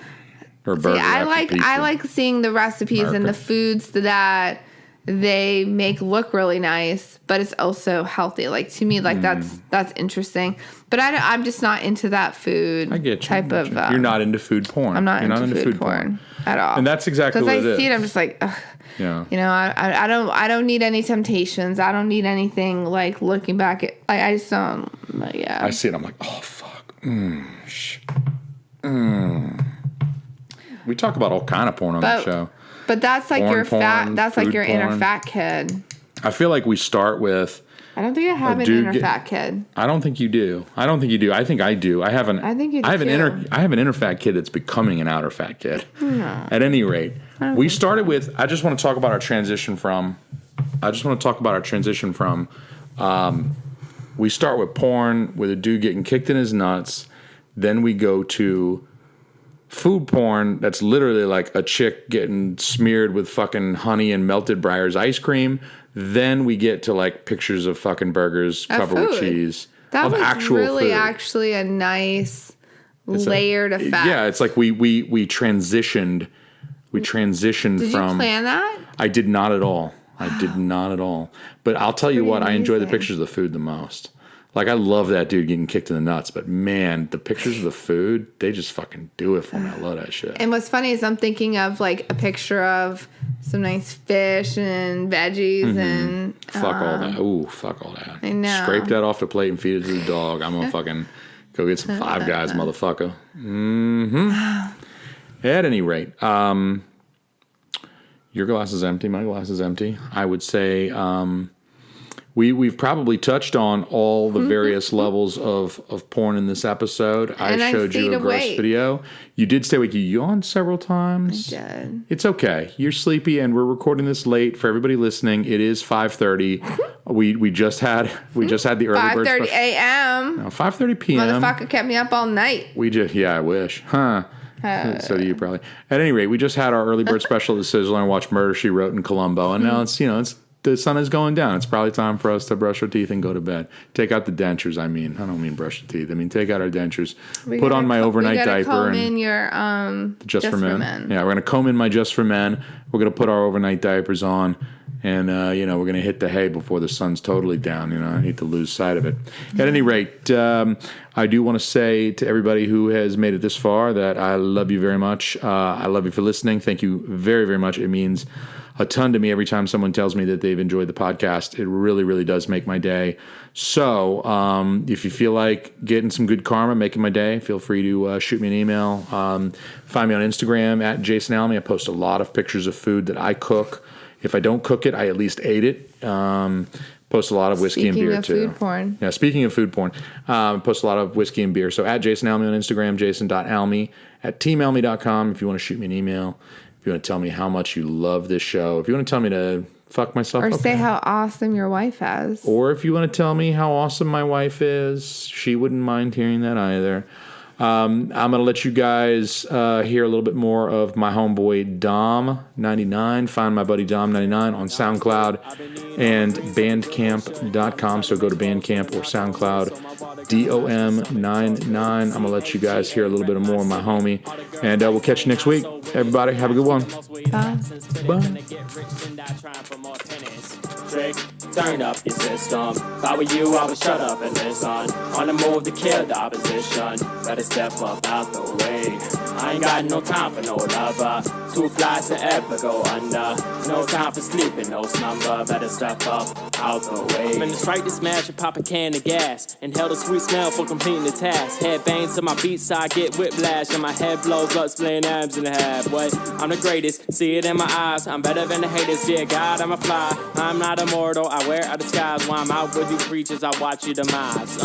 [SPEAKER 2] Or a burger
[SPEAKER 3] See, I
[SPEAKER 2] wrapped in pizza.
[SPEAKER 3] like seeing the recipes and the foods that they make look really nice, but it's also healthy. Like to me, like that's interesting. But I'm just not into that food.
[SPEAKER 2] I get you.
[SPEAKER 3] Type of.
[SPEAKER 2] You're not into food porn.
[SPEAKER 3] I'm not
[SPEAKER 2] You're
[SPEAKER 3] into food porn at all.
[SPEAKER 2] And that's exactly what
[SPEAKER 3] because
[SPEAKER 2] it
[SPEAKER 3] I
[SPEAKER 2] is.
[SPEAKER 3] see it. I'm just like, ugh.
[SPEAKER 2] Yeah.
[SPEAKER 3] I don't need any temptations. I don't need anything like looking back at. I just don't. Yeah.
[SPEAKER 2] I see it. I'm like, oh fuck. We talk about all kind of porn on the show.
[SPEAKER 3] But that's like
[SPEAKER 2] Porn
[SPEAKER 3] your fat.
[SPEAKER 2] porn,
[SPEAKER 3] That's like
[SPEAKER 2] food
[SPEAKER 3] your inner
[SPEAKER 2] porn.
[SPEAKER 3] fat kid.
[SPEAKER 2] I feel like we start with.
[SPEAKER 3] I don't think I have an
[SPEAKER 2] dude
[SPEAKER 3] inner fat kid.
[SPEAKER 2] I don't think you do. I think I do. I have an.
[SPEAKER 3] I think you do
[SPEAKER 2] I have an
[SPEAKER 3] too.
[SPEAKER 2] I have an inner fat kid that's becoming an outer fat kid. No. At any rate, we started with. I just want to talk about our transition from. We start with porn with a dude getting kicked in his nuts. Then we go to food porn that's literally like a chick getting smeared with fucking honey and melted Breyers ice cream. Then we get to like pictures of fucking burgers covered with
[SPEAKER 3] food.
[SPEAKER 2] cheese.
[SPEAKER 3] That
[SPEAKER 2] of
[SPEAKER 3] was
[SPEAKER 2] actual
[SPEAKER 3] really
[SPEAKER 2] food.
[SPEAKER 3] actually a nice layered effect.
[SPEAKER 2] Yeah, it's like we transitioned. We transitioned
[SPEAKER 3] Did
[SPEAKER 2] from.
[SPEAKER 3] you plan that?
[SPEAKER 2] I did not at all. I did not at all. But I'll tell you what, I enjoy the
[SPEAKER 3] amazing.
[SPEAKER 2] pictures of the food the most. Like, I love that dude getting kicked in the nuts, but man, the pictures of the food, they just fucking do it for me. I love that shit.
[SPEAKER 3] And what's funny is I'm thinking of like a picture of some nice fish and veggies and
[SPEAKER 2] Fuck all that. Ooh, fuck all that.
[SPEAKER 3] I know.
[SPEAKER 2] Scrape that off the plate and feed it to the dog. I'm gonna fucking go get some Five Guys, motherfucker. At any rate, your glass is empty. My glass is empty. I would say we've probably touched on all the various levels of porn in this episode.
[SPEAKER 3] And
[SPEAKER 2] I
[SPEAKER 3] I
[SPEAKER 2] showed you
[SPEAKER 3] stayed
[SPEAKER 2] a gross
[SPEAKER 3] awake.
[SPEAKER 2] video. You did stay awake. You yawned several times.
[SPEAKER 3] I did.
[SPEAKER 2] It's okay. You're sleepy, and we're recording this late for everybody listening. It is 5:30. We just had the early bird
[SPEAKER 3] 5:30
[SPEAKER 2] special.
[SPEAKER 3] a.m.
[SPEAKER 2] No, 5:30 p.m.
[SPEAKER 3] Motherfucker kept me up all night.
[SPEAKER 2] I wish. Huh. So do you probably. At any rate, we just had our early bird special at the Sizzler and watched Murder, She Wrote in Columbo. And now it's the sun is going down. It's probably time for us to brush our teeth and go to bed. Take out the dentures, I mean. I don't mean brush the teeth. I mean, take out our dentures. Put on my overnight diaper.
[SPEAKER 3] Comb
[SPEAKER 2] and
[SPEAKER 3] in your
[SPEAKER 2] Just for men. Yeah, we're going to comb in my Just for Men. We're going to put our overnight diapers on. And, we're going to hit the hay before the sun's totally down. I hate to lose sight of it. At any rate, I do want to say to everybody who has made it this far that I love you very much. I love you for listening. Thank you very, very much. It means a ton to me every time someone tells me that they've enjoyed the podcast. It really, really does make my day. So if you feel like getting some good karma, making my day, feel free to shoot me an email. Find me on Instagram at Jason Almy. I post a lot of pictures of food that I cook. If I don't cook it, I at least ate it. Post a lot of whiskey and beer, too.
[SPEAKER 3] Speaking of food porn.
[SPEAKER 2] Yeah, speaking of food porn, post a lot of whiskey and beer. So at Jason Almy on Instagram, jason.almy, at teamalmy.com if you want to shoot me an email. If you want to tell me how much you love this show. If you want to tell me to fuck myself
[SPEAKER 3] Or
[SPEAKER 2] up.
[SPEAKER 3] say how awesome your wife has.
[SPEAKER 2] Or if you want to tell me how awesome my wife is, she wouldn't mind hearing that either. I'm going to let you guys hear a little bit more of my homeboy Dom99. Find my buddy Dom99 on SoundCloud and Bandcamp.com. So go to Bandcamp or SoundCloud, DOM99. I'm going to let you guys hear a little bit more of my homie. And we'll catch you next week. Everybody, have a good one.
[SPEAKER 1] Trick, turn up your system. If I were you, I would shut up and listen. On the move to kill the opposition. Better step up out the way. I ain't got no time for no lover. Too fly to ever go under. No time for sleeping, no slumber. Better step up out the way. I'm in the strike to smash and pop a can of gas. Inhale the sweet smell for completing the task. Head bangs to my beat so I get whiplash. And my head blows up, splitting abs in the half. What? I'm the greatest, see it in my eyes. I'm better than the haters, dear God, I'm a fly. I'm not immortal, I wear a disguise. While I'm out with you creatures, I watch your demise.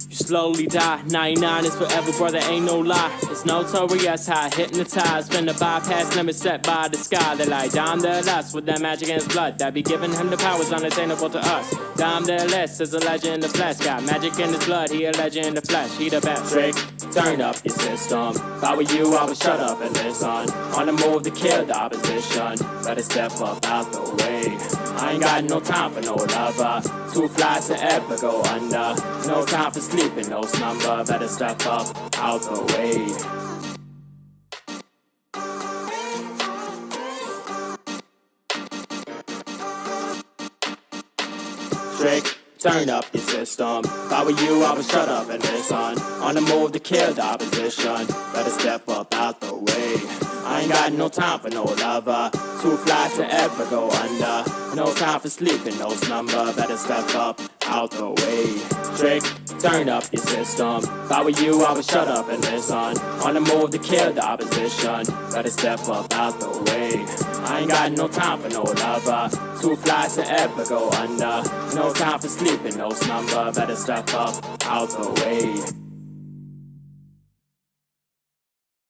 [SPEAKER 1] You slowly die, 99 is forever, brother, ain't no lie. It's notorious how I hypnotize. Finna bypass limits set by the sky. They like Dom the Less with that magic in his blood. That be giving him the powers unattainable to us. Dom the Less is a legend in the flesh. Got magic in his blood, he a legend in the flesh. He the best. Trick, turn up your system. If I were you, I would shut up and listen. On the move to kill the opposition. Better step up out the way. I ain't got no time for no lover. Too fly to ever go under. No time for sleeping, no slumber. Better step up out the way. Trick, turn up your system. If I were you, I would shut up and listen. On the move to kill the opposition. Better step up out the way. I ain't got no time for no lover. Too fly to ever go under. No time for sleeping, no slumber. Better step up out the way. Trick, turn up your system. If I were you, I would shut up and listen. On the move to kill the opposition. Better step up out the way. I ain't got no time for no lover. Too fly to ever go under. No time for sleeping, no slumber. Better step up out the way.